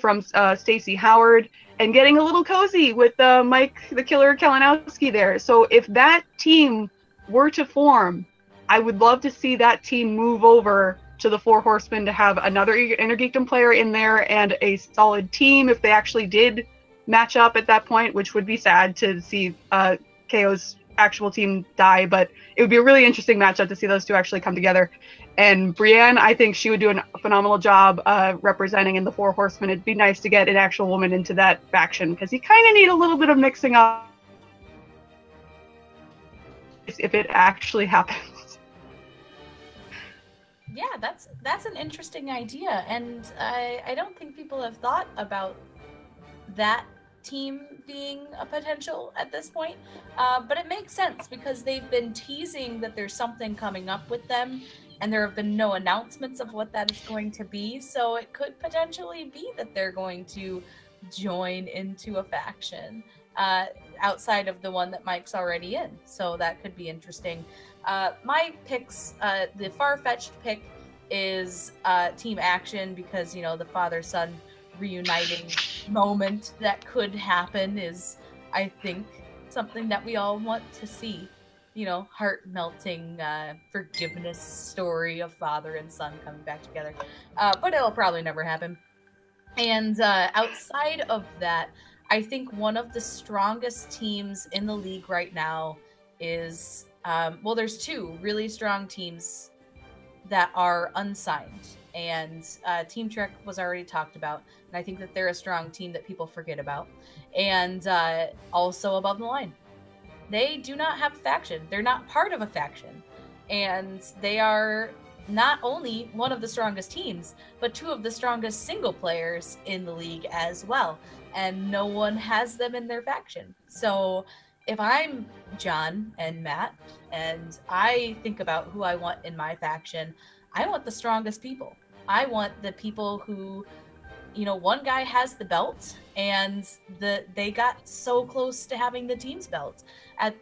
from Stacey Howard and getting a little cozy with Mike the Killer Kalinowski there. So if that team were to form, I would love to see that team move over to the 4 Horsemen to have another Inner Geekdom player in there and a solid team if they actually did match up at that point, which would be sad to see KO's actual team die, but it would be a really interesting matchup to see those 2 actually come together. And Brianne, I think she would do a phenomenal job representing in the 4 Horsemen. It'd be nice to get an actual woman into that faction, because you kind of need a little bit of mixing up if it actually happens. Yeah, that's an interesting idea, and I don't think people have thought about that team being a potential at this point, but it makes sense because they've been teasing that there's something coming up with them, and there have been no announcements of what that is going to be, so it could potentially be that they're going to join into a faction outside of the one that Mike's already in, so that could be interesting. My picks, the far-fetched pick is Team Action, because, you know, the father-son reuniting moment that could happen is, I think, something that we all want to see. You know, heart-melting forgiveness story of father and son coming back together. But it'll probably never happen. And outside of that, I think one of the strongest teams in the league right now is, well, there's 2 really strong teams that are unsigned. And Team Trek was already talked about. And I think that they're a strong team that people forget about. And also Above the Line. They do not have a faction. They're not part of a faction. And they are not only one of the strongest teams, but two of the strongest single players in the league as well. And no one has them in their faction. So if I'm John and Matt, and I think about who I want in my faction, I want the strongest people. I want the people who, you know, one guy has the belt, and they got so close to having the team's belt at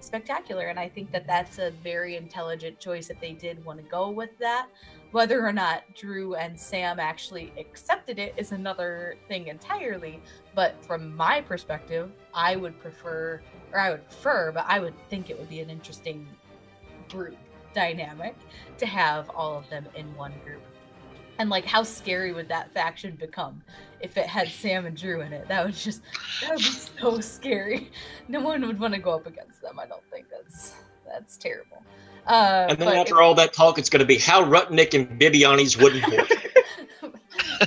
Spectacular, and I think that that's a very intelligent choice if they did want to go with that. Whether or not Drew and Sam actually accepted it is another thing entirely, but from my perspective, I would prefer, but I would think it would be an interesting group dynamic to have all of them in one group. And like, how scary would that faction become if it had Sam and Drew in it? That would be so scary. No one would want to go up against them. I don't think that's terrible. And then after all that talk, it's going to be Hal Rudnick and Bibiani's wooden horse.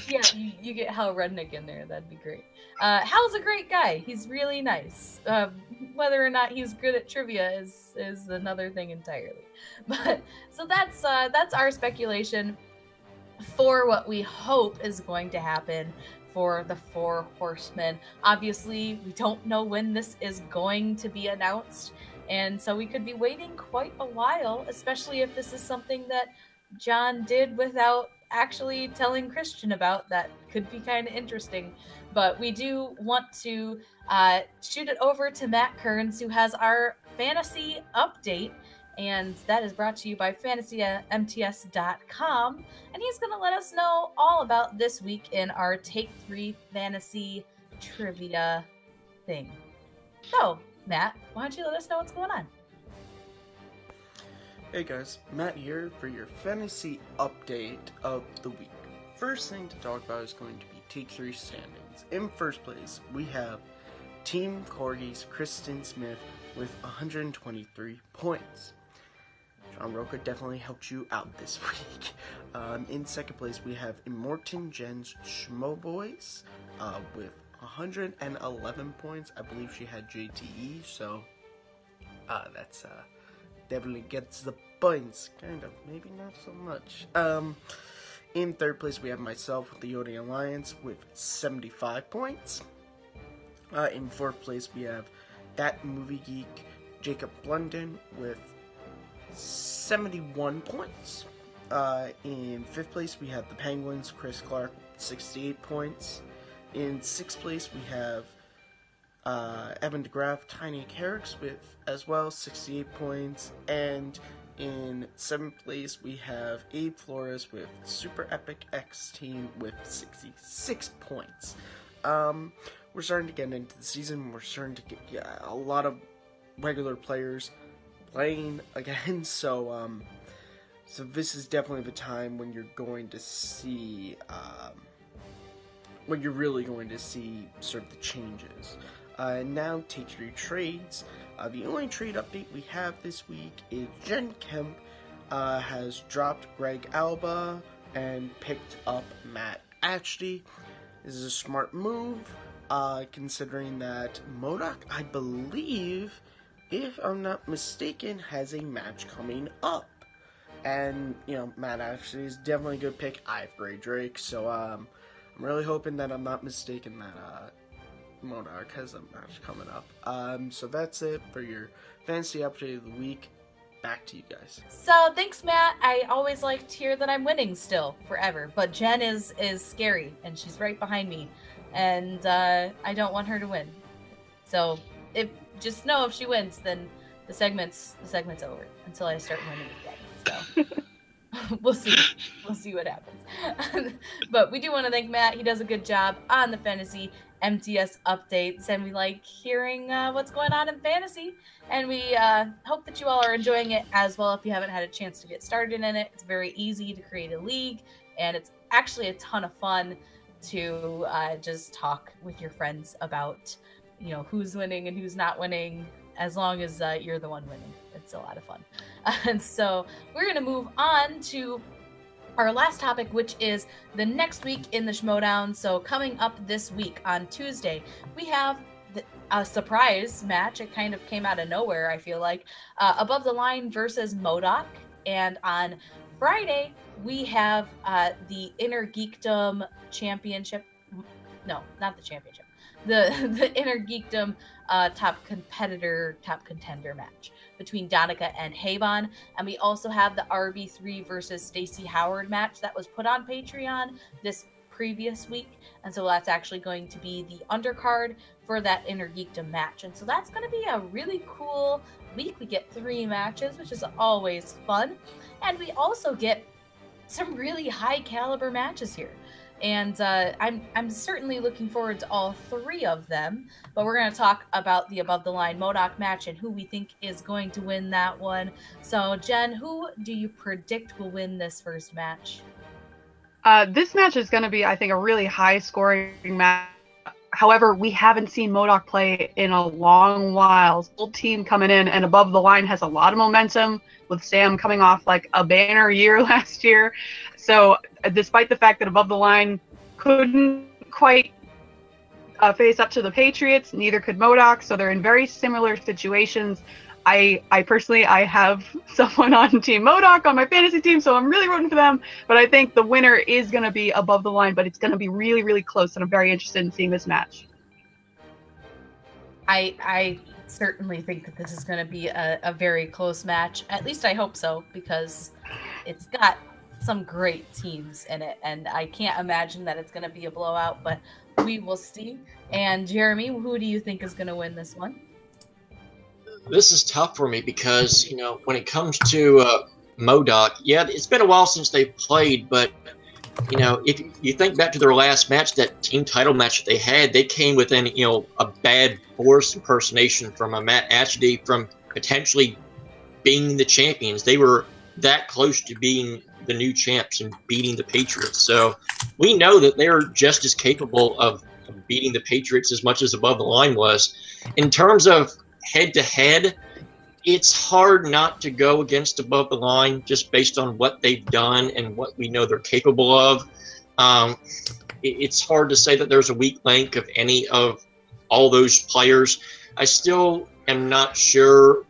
Yeah, you get Hal Rudnick in there. That'd be great. Hal's a great guy. He's really nice. Whether or not he's good at trivia is another thing entirely. But so that's our speculation for what we hope is going to happen for the Four Horsemen. Obviously, we don't know when this is going to be announced, and so we could be waiting quite a while, especially if this is something that John did without actually telling Christian about. That could be kind of interesting. But we do want to shoot it over to Matt Kearns, who has our fantasy update, and that is brought to you by fantasymts.com. And he's going to let us know all about this week in our Take 3 Fantasy Trivia thing. So, Matt, why don't you let us know what's going on? Hey guys, Matt here for your fantasy update of the week. First thing to talk about is going to be Take 3 standings. In first place, we have Team Corgi's Kristen Smith with 123 points. John Roca definitely helped you out this week. In second place, we have Immortan Jen's Schmoeboys with 111 points. I believe she had JTE, so that's definitely gets the points. Kind of, maybe not so much. In third place, we have myself with the Yodi Alliance with 75 points. In fourth place, we have That Movie Geek Jacob London with 71 points. In fifth place, we have the Penguins, Chris Clark, 68 points. In sixth place, we have Evan DeGraff, Tiny Carricks with as well 68 points. And in seventh place, we have Abe Flores with Super Epic X Team with 66 points. We're starting to get into the season. We're starting to get a lot of regular players playing again, so this is definitely the time when you're going to see when you're really going to see sort of the changes. Now, Take 3 trades. The only trade update we have this week is Jen Kemp has dropped Greg Alba and picked up Matt Ashley. This is a smart move, considering that MODOK, I believe, if I'm not mistaken, has a match coming up. And, you know, Matt Ashley is definitely a good pick. I have Gray Drake, so I'm really hoping that I'm not mistaken that MODOK has a match coming up. So that's it for your fantasy update of the week. Back to you guys. So thanks, Matt. I always like to hear that I'm winning still forever, but Jen is scary, and she's right behind me, and I don't want her to win. So just know if she wins, then the segment's over until I start winning again. So we'll see what happens. But we do want to thank Matt. He does a good job on the fantasy MTS updates, and we like hearing what's going on in fantasy, and we hope that you all are enjoying it as well. If you haven't had a chance to get started in it, it's very easy to create a league, and it's actually a ton of fun to just talk with your friends about, you know, who's winning and who's not winning, as long as you're the one winning. It's a lot of fun. And so we're going to move on to our last topic, which is the next week in the Schmoedown. So coming up this week on Tuesday, we have a surprise match. It kind of came out of nowhere, I feel like. Above the Line versus MODOK. And on Friday, we have the Inner Geekdom Championship. No, not the championship. The Inner Geekdom top contender match between Donica and Habon. And we also have the RB3 versus Stacey Howard match that was put on Patreon this previous week. And so that's actually going to be the undercard for that Inner Geekdom match. And so that's going to be a really cool week. We get 3 matches, which is always fun. And we also get some really high caliber matches here. And I'm certainly looking forward to all 3 of them. But we're going to talk about the Above the Line MODOK match and who we think is going to win that one. So, Jen, who do you predict will win this first match? This match is going to be, I think, a really high-scoring match. However, we haven't seen MODOK play in a long while. Full team coming in, and Above the Line has a lot of momentum, with Sam coming off like a banner year last year. So despite the fact that Above the Line couldn't quite face up to the Patriots, neither could MODOK, so they're in very similar situations. I personally have someone on Team MODOK on my fantasy team, so I'm really rooting for them. But I think the winner is going to be Above the Line, but it's going to be really, really close, and I'm very interested in seeing this match. I certainly think that this is going to be a very close match. At least I hope so, because it's got some great teams in it, and I can't imagine that it's going to be a blowout, but we will see. And Jeremy, who do you think is going to win this one? This is tough for me because, you know, when it comes to MODOK, yeah, it's been a while since they've played, but, you know, if you think back to their last match, that team title match that they had, they came within, you know, a bad Boris impersonation from a Matt Ashby from potentially being the champions. They were that close to being the new champs and beating the Patriots. So we know that they're just as capable of beating the Patriots as much as Above the Line was. In terms of head-to-head, it's hard not to go against Above the Line just based on what they've done and what we know they're capable of. It's hard to say that there's a weak link of any of all those players. I still am not sure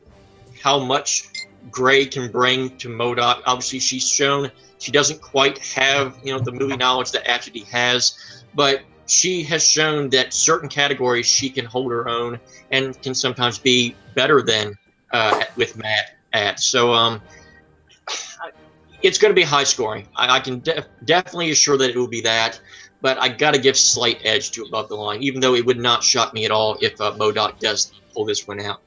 how much Gray can bring to MODOK. Obviously, she's shown she doesn't quite have, you know, the movie knowledge that Ashby has, but she has shown that certain categories she can hold her own and can sometimes be better than with Matt at. So it's going to be high scoring. I can definitely assure that it will be that, but I got to give slight edge to Above the Line, even though it would not shock me at all if MODOK does pull this one out.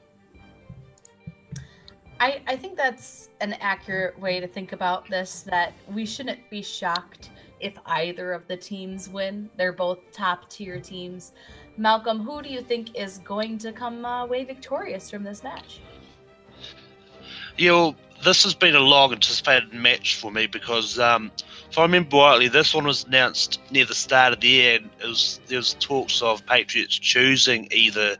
I think that's an accurate way to think about this, that we shouldn't be shocked if either of the teams win. They're both top tier teams. Malcolm, who do you think is going to come away victorious from this match? You know, this has been a long anticipated match for me because if I remember rightly, this one was announced near the start of the year, and there was talks of Patriots choosing either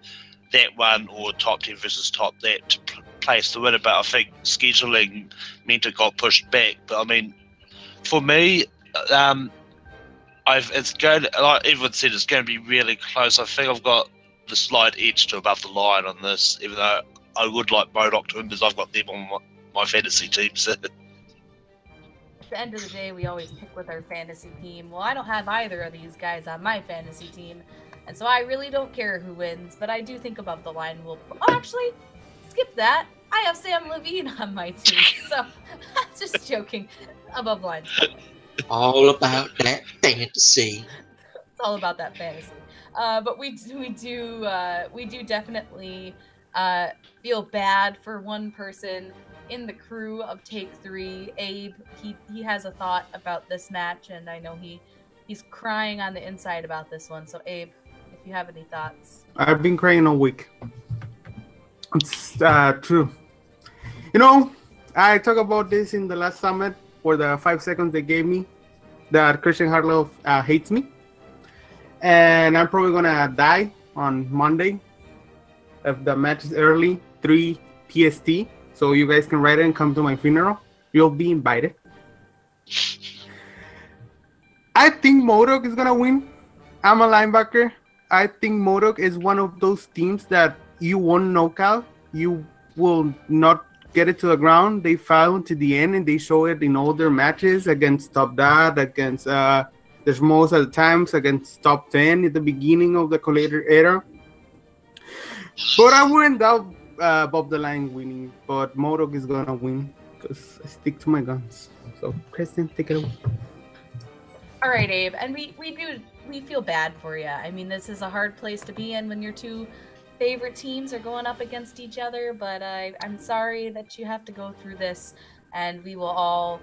that one or top 10 versus top that to place the winner, but I think scheduling meant it got pushed back. But I mean, for me, it's going, like everyone said, it's going to be really close. I think I've got the slight edge to Above the Line on this, even though I would like MODOK to win because I've got them on my fantasy team. So. At the end of the day, we always pick with our fantasy team. Well, I don't have either of these guys on my fantasy team, and so I really don't care who wins, but I do think Above the Line will... Oh, actually, skip that. I have Sam Levine on my team, so just joking. Above the Line. All about that fantasy. It's all about that fantasy. But we do definitely feel bad for one person in the crew of Take 3, Abe. He has a thought about this match, and I know he's crying on the inside about this one. So Abe, if you have any thoughts. I've been crying all week. It's true. You know, I talked about this in the last summit for the 5 seconds they gave me that Christian Harlow hates me. And I'm probably going to die on Monday if the match is early, 3 PST. So you guys can write it and come to my funeral. You'll be invited. I think MODOK is going to win. I'm a linebacker. I think MODOK is one of those teams that you won't knock out. You will not get it to the ground. They found to the end, and they show it in all their matches against Top Dad, against there's most of the times against Top 10 at the beginning of the Collider era. But I wouldn't doubt Bob the Line winning, but Modok is gonna win because I stick to my guns. So Kristen, take it away. All right, Abe, and we feel bad for you. I mean, this is a hard place to be in when your two favorite teams are going up against each other, but I'm sorry that you have to go through this, and we will all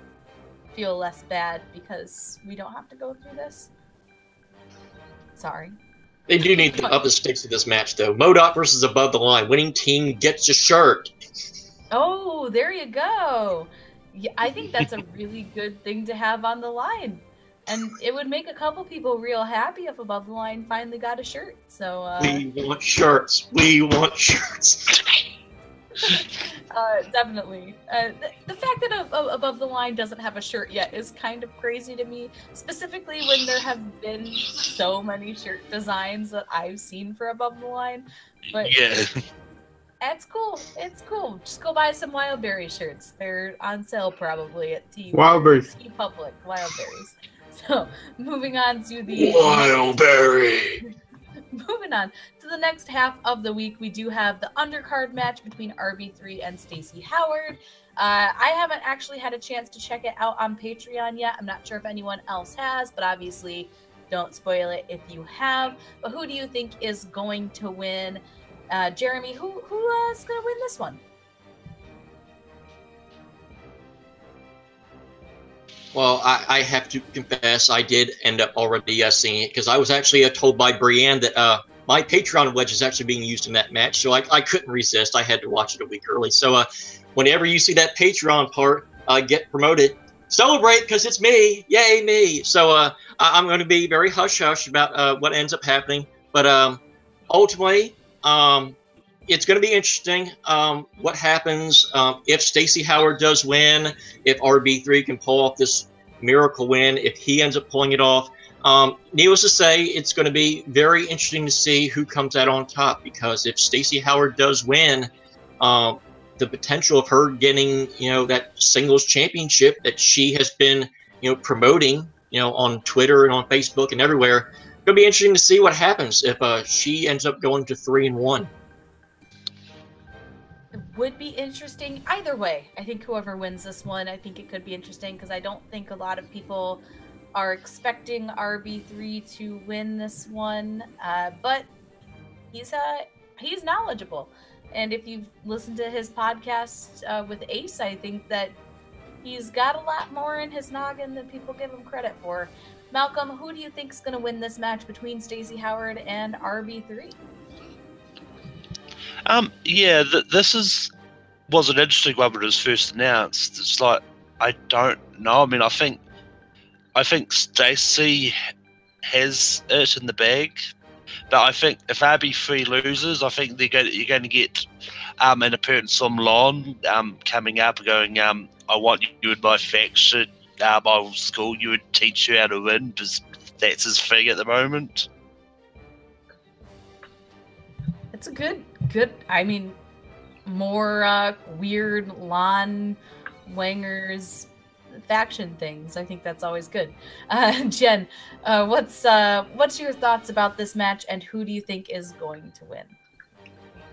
feel less bad because we don't have to go through this. Sorry. They do need to up the stakes of this match, though. MODOK versus Above the Line. Winning team gets a shirt. Oh, there you go. Yeah, I think that's a really good thing to have on the line. And it would make a couple people real happy if Above the Line finally got a shirt. So we want shirts. We want shirts. Definitely. The fact that Above the Line doesn't have a shirt yet is kind of crazy to me, specifically when there have been so many shirt designs that I've seen for Above the Line. But Yeah. it's cool. It's cool. Just go buy some Wildberry shirts. They're on sale probably at Wildberries. Public. Wildberries. So, moving on to the Wildberry. Moving on to the next half of the week, we do have the undercard match between RB3 and Stacey Howard. I haven't actually had a chance to check it out on Patreon yet. I'm not sure if anyone else has, but obviously don't spoil it if you have. But who do you think is going to win? Jeremy, who is going to win this one? Well, I have to confess, I did end up already seeing it because I was actually told by Brienne that my Patreon wedge is actually being used in that match, so I couldn't resist. I had to watch it a week early. So whenever you see that Patreon part get promoted, celebrate because it's me. Yay, me. So I'm going to be very hush-hush about what ends up happening. But ultimately, it's going to be interesting what happens if Stacey Howard does win, if RB3 can pull off this miracle win, if he ends up pulling it off. Needless to say, it's going to be very interesting to see who comes out on top, because if Stacey Howard does win, the potential of her getting, that singles championship that she has been, promoting, on Twitter and on Facebook and everywhere, it's going to be interesting to see what happens if she ends up going to 3-1. It would be interesting either way. I think whoever wins this one, I think it could be interesting because I don't think a lot of people are expecting RB3 to win this one. But he's knowledgeable. And if you've listened to his podcast with Ace, I think that he's got a lot more in his noggin than people give him credit for. Malcolm, who do you think is going to win this match between Stacey Howard and RB3? This was an interesting one when it was first announced. It's like, I don't know. I mean, I think Stacey has it in the bag, but I think if RB3 loses, I think you're going to get an appearance from Lon coming up and going, I want you in my faction. I will school you and teach you how to win, because that's his thing at the moment. It's a good, I mean, more weird Lon Wangers faction things. I think that's always good. Jen, what's your thoughts about this match, and who do you think is going to win?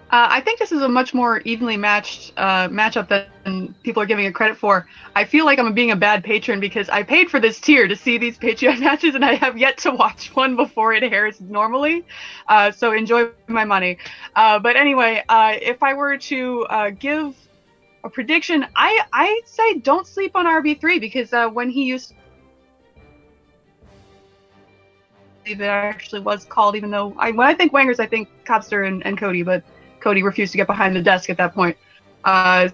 I think this is a much more evenly matched matchup than people are giving it credit for. I feel like I'm being a bad patron because I paid for this tier to see these Patreon matches, and I have yet to watch one before it airs normally. So enjoy my money. But anyway, if I were to give a prediction, I'd say don't sleep on RB3 because when he used it actually was called, even though when I think Wangers, I think Cobster and Cody, but Cody refused to get behind the desk at that point.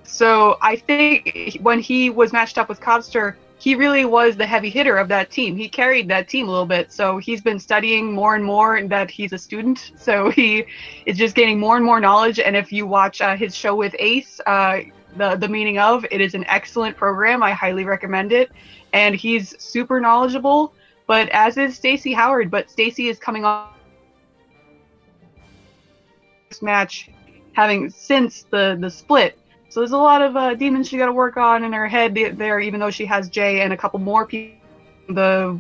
So I think when he was matched up with Cobster, he really was the heavy hitter of that team. He carried that team a little bit. So he's been studying more and more, and that he's a student. So he is just gaining more and more knowledge. And if you watch his show with Ace, the meaning of, it is an excellent program. I highly recommend it. And he's super knowledgeable, but as is Stacey Howard. But Stacey is coming off this match having since the split. So there's a lot of demons she got to work on in her head there, even though she has Jay and a couple more people.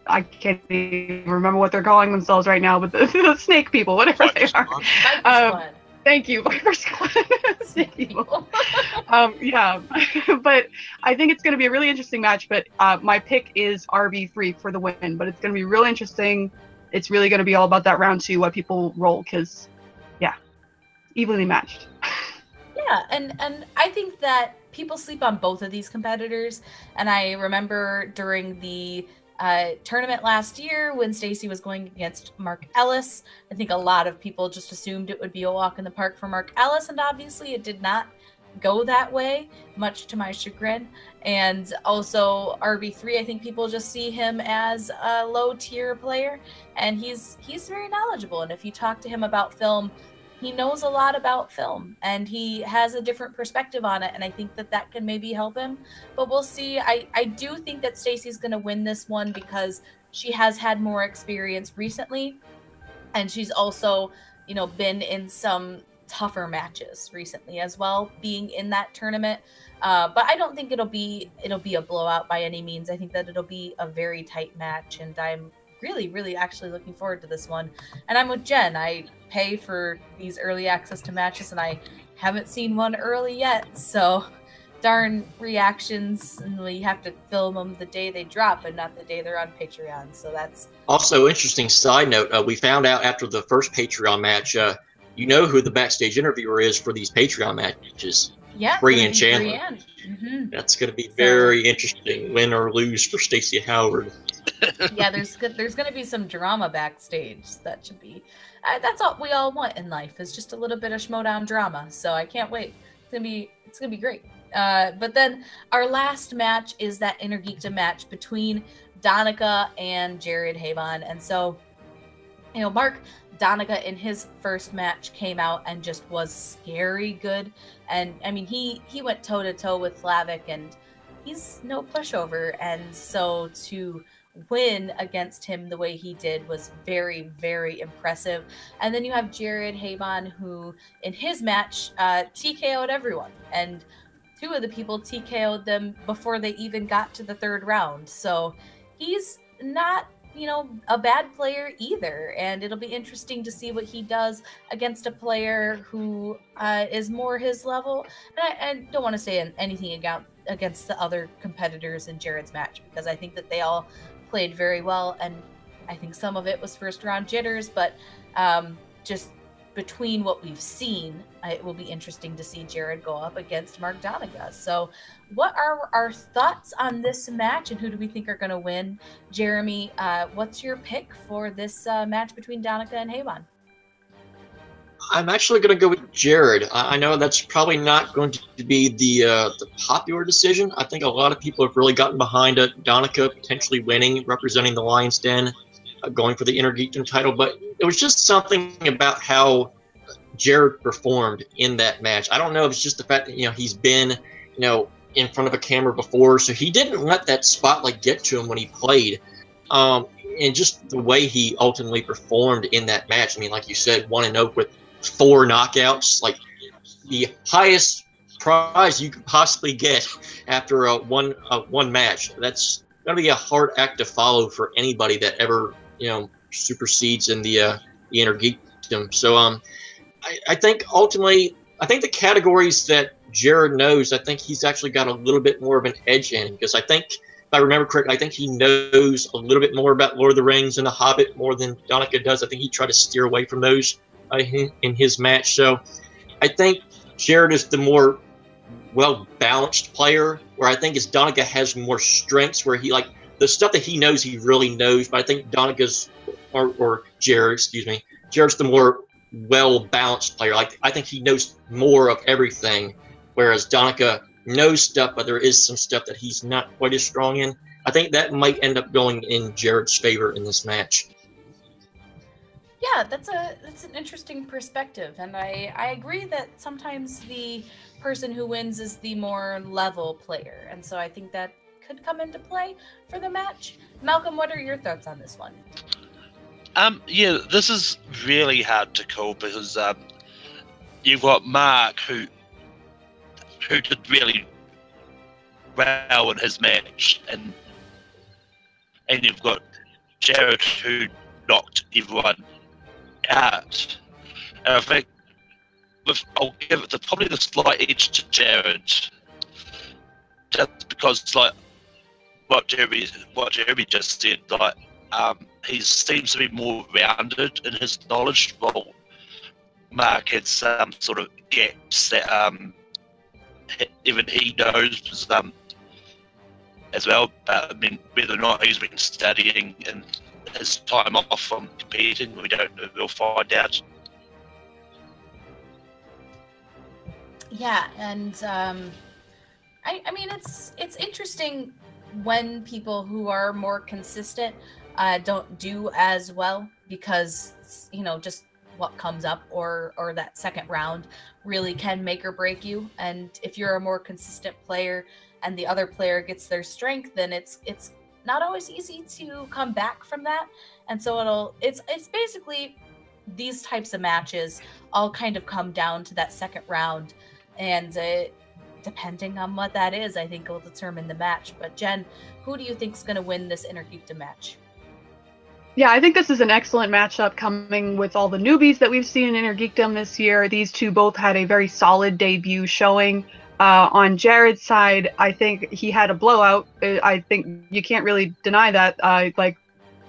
I can't even remember what they're calling themselves right now, but the snake people, whatever they are. Viper Squad. Thank you, Viper Squad. Snake people. Yeah, but I think it's going to be a really interesting match. But my pick is RB3 for the win. But it's going to be really interesting. It's really going to be all about that round 2, what people roll, because, yeah, evenly matched. Yeah, and I think that people sleep on both of these competitors. And I remember during the tournament last year when Stacy was going against Mark Ellis, I think a lot of people just assumed it would be a walk in the park for Mark Ellis, and obviously it did not go that way, much to my chagrin. And also RB3, I think people just see him as a low tier player, and he's very knowledgeable. And if you talk to him about film, he knows a lot about film, and he has a different perspective on it, and I think that that can maybe help him. But we'll see. I do think that Stacy's going to win this one because she has had more experience recently, and she's also, you know, been in some tougher matches recently as well, being in that tournament. But I don't think it'll be a blowout by any means. I think that it'll be a very tight match, and I'm really actually looking forward to this one. And I'm with Jen. I pay for these early access to matches, and I haven't seen one early yet, so darn reactions, and we have to film them the day they drop and not the day they're on Patreon. So that's also interesting side note. We found out after the first Patreon match, you know who the backstage interviewer is for these Patreon matches. Yeah, Brianne Chandler. Brianne. Mm-hmm. That's going to be very interesting, win or lose for Stacey Howard. Yeah, there's going to be some drama backstage. That should be. That's all we all want in life, is just a little bit of Schmoedown drama. So I can't wait. It's gonna be great. But then our last match is that Intergeekdom match between Donica and Jared Haybon. And so, you know, Mark Donica in his first match came out and just was scary good. And I mean, he went toe to toe with Slavic, and he's no pushover. And so to win against him the way he did was very impressive. And then you have Jared Haybon, who in his match TKO'd everyone, and 2 of the people TKO'd them before they even got to the 3rd round. So he's not, you know, a bad player either, and it'll be interesting to see what he does against a player who is more his level. And I don't want to say anything against the other competitors in Jared's match, because I think that they all played very well, and I think some of it was first round jitters, but just between what we've seen, it will be interesting to see Jared go up against Mark Donica. So what are our thoughts on this match, and who do we think are going to win? Jeremy, what's your pick for this match between Donica and Haybon? I'm actually going to go with Jared. I know that's probably not going to be the popular decision. I think a lot of people have really gotten behind it. Donica potentially winning, representing the Lion's Den, going for the Intergeekdom title. But it was just something about how Jared performed in that match. I don't know if it's just the fact that, you know, he's been, you know, in front of a camera before, so he didn't let that spotlight get to him when he played. And just the way he ultimately performed in that match. I mean, like you said, 1-0 with 4 knockouts, like the highest prize you could possibly get after one match. That's gonna be a hard act to follow for anybody that ever, you know, supersedes in the Intergeekdom. So I think ultimately, I think the categories that Jared knows, I think he's actually got a little bit more of an edge in, because I think, if I remember correctly, I think he knows a little bit more about Lord of the Rings and The Hobbit more than Donica does. I think he tried to steer away from those in his match. So I think Jared is the more well-balanced player, where I think Donica has more strengths, where he, like, the stuff that he knows, he really knows. But I think Donica's, or Jared, excuse me, Jared's the more well-balanced player. Like, I think he knows more of everything, whereas Donica knows stuff, but there is some stuff that he's not quite as strong in. I think that might end up going in Jared's favor in this match. Yeah, that's an interesting perspective, and I agree that sometimes the person who wins is the more level player, and so I think that could come into play for the match. Malcolm, what are your thoughts on this one? Yeah, this is really hard to call, because you've got Mark, who who did really well in his match, and you've got Jared who knocked everyone out. And I think I'll give it probably the slight edge to Jared, just because like what Jeremy just said, like he seems to be more rounded in his knowledge, while Mark had some sort of gaps that even he knows as well. But I mean, whether or not he's been studying in his time off from competing, we don't know. We'll find out. Yeah, and I mean, it's interesting when people who are more consistent don't do as well, because you know, just what comes up or that second round really can make or break you. And if you're a more consistent player and the other player gets their strength, then it's not always easy to come back from that. And so it's basically these types of matches all kind of come down to that second round, and depending on what that is, I think will determine the match. But Jen, who do you think is going to win this Intergeekdom match? Yeah, I think this is an excellent matchup coming with all the newbies that we've seen in Intergeekdom this year. These two both had a very solid debut showing. On Jared's side, I think he had a blowout. I think you can't really deny that.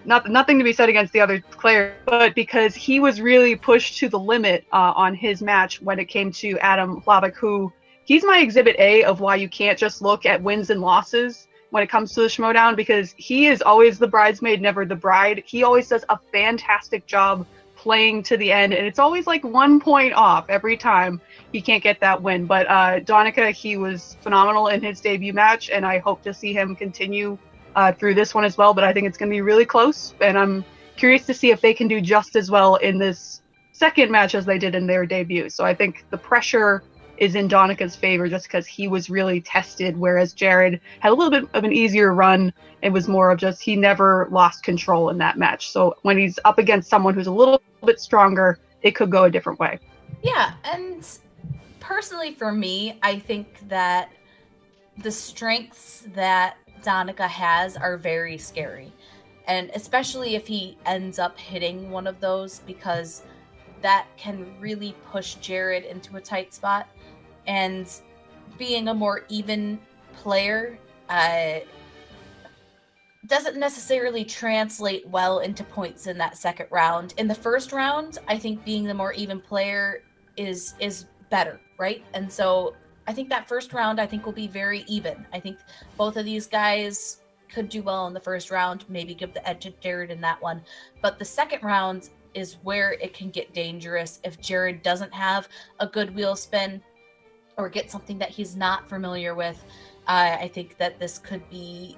Nothing to be said against the other player, but because he was really pushed to the limit on his match when it came to Adam Hlabek, who he's my exhibit A of why you can't just look at wins and losses when it comes to the Schmoedown, because he is always the bridesmaid, never the bride. He always does a fantastic job playing to the end, and it's always like 1 point off every time he can't get that win. But Donica, he was phenomenal in his debut match, and I hope to see him continue through this one as well. But I think it's going to be really close, and I'm curious to see if they can do just as well in this second match as they did in their debut. So I think the pressure is in Donica's favor just because he was really tested, whereas Jared had a little bit of an easier run. It was more of just he never lost control in that match. So when he's up against someone who's a little bit stronger, it could go a different way. Yeah, and personally for me, I think that the strengths that Donica has are very scary. And especially if he ends up hitting one of those, because that can really push Jared into a tight spot. And being a more even player doesn't necessarily translate well into points in that second round. In the first round, I think being the more even player is better, right? And so I think that first round, I think, will be very even. I think both of these guys could do well in the first round, maybe give the edge to Jared in that one. But the second round is where it can get dangerous if Jared doesn't have a good wheel spin or get something that he's not familiar with. I think that this could be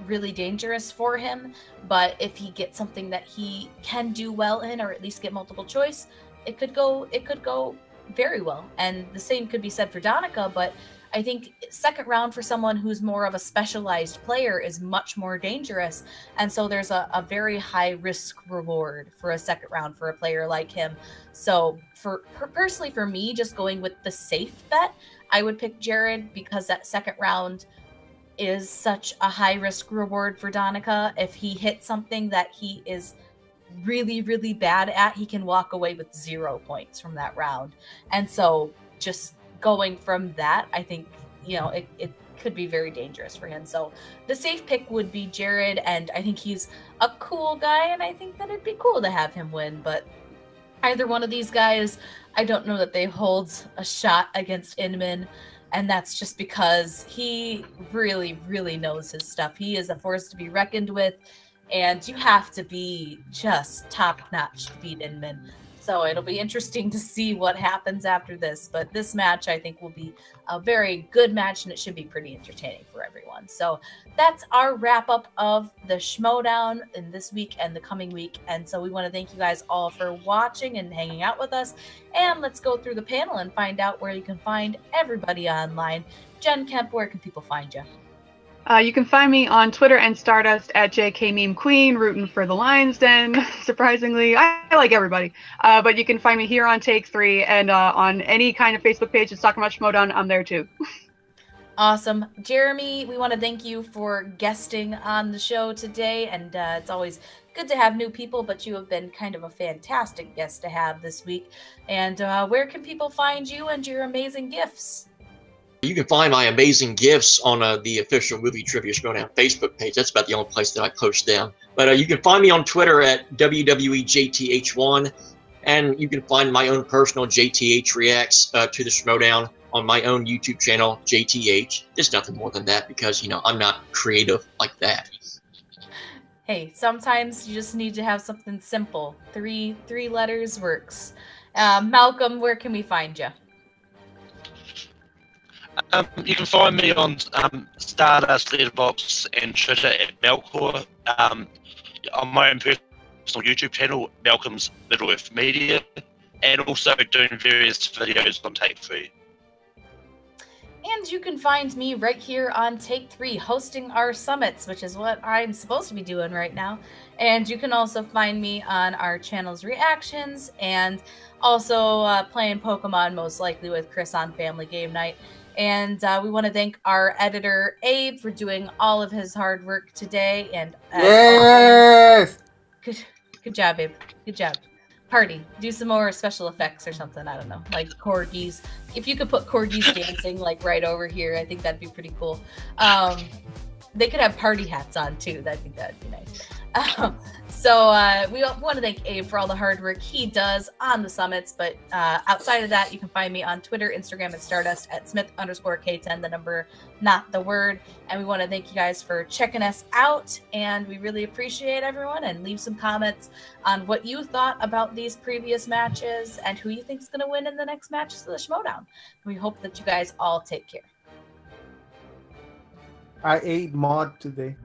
really dangerous for him. But if he gets something that he can do well in, or at least get multiple choice, it could go very well. And the same could be said for Donica, but I think second round for someone who's more of a specialized player is much more dangerous. And so there's a very high risk reward for a second round for a player like him. So personally for me, just going with the safe bet, I would pick Jared, because that second round is such a high risk reward for Donica. If he hits something that he is really, really bad at, he can walk away with 0 points from that round. And so just going from that, I think, you know, it could be very dangerous for him. So the safe pick would be Jared, and I think he's a cool guy, and I think that it'd be cool to have him win. But either one of these guys, I don't know that they hold a shot against Inman, and that's just because he really, really knows his stuff. He is a force to be reckoned with, and you have to be just top-notch to beat Inman. So it'll be interesting to see what happens after this. But this match, I think, will be a very good match, and it should be pretty entertaining for everyone. So that's our wrap-up of the Schmoedown in this week and the coming week. And so we want to thank you guys all for watching and hanging out with us. And let's go through the panel and find out where you can find everybody online. Jen Kemp, where can people find you? You can find me on Twitter and Stardust at JKMemeQueen, rooting for the Lions Den, surprisingly. I like everybody. But you can find me here on Take 3 and on any kind of Facebook page that's talking about Schmoedown, I'm there too. Awesome. Jeremy, we want to thank you for guesting on the show today, and it's always good to have new people, but you have been kind of a fantastic guest to have this week. And where can people find you and your amazing gifts? You can find my amazing gifts on the official Movie Trivia Schmoedown Facebook page. That's about the only place that I post them. But you can find me on Twitter at WWEJTH1, and you can find my own personal JTH Reacts to the Schmoedown on my own YouTube channel, JTH. There's nothing more than that because, you know, I'm not creative like that. Hey, sometimes you just need to have something simple. Three letters works. Malcolm, where can we find you? You can find me on Stardust, Letterboxd, and Twitter at Malcor. On my own personal YouTube channel, Malcolm's Middle Earth Media, and also doing various videos on Take 3. And you can find me right here on Take 3 hosting our summits, which is what I'm supposed to be doing right now. And you can also find me on our channel's reactions and also playing Pokemon, most likely with Chris on Family Game Night. And we want to thank our editor, Abe, for doing all of his hard work today. And Yes! Good job, Abe. Good job. Party. Do some more special effects or something. I don't know. Like corgis. If you could put corgis dancing like right over here, I think that'd be pretty cool. They could have party hats on too. I think that'd be nice. So we want to thank Abe for all the hard work he does on the summits. But outside of that, you can find me on Twitter, Instagram, and Stardust at Smith_K10, the number, not the word. And we want to thank you guys for checking us out. And we really appreciate everyone. And leave some comments on what you thought about these previous matches and who you think is going to win in the next matches of the Schmoedown. We hope that you guys all take care. I ate mod today.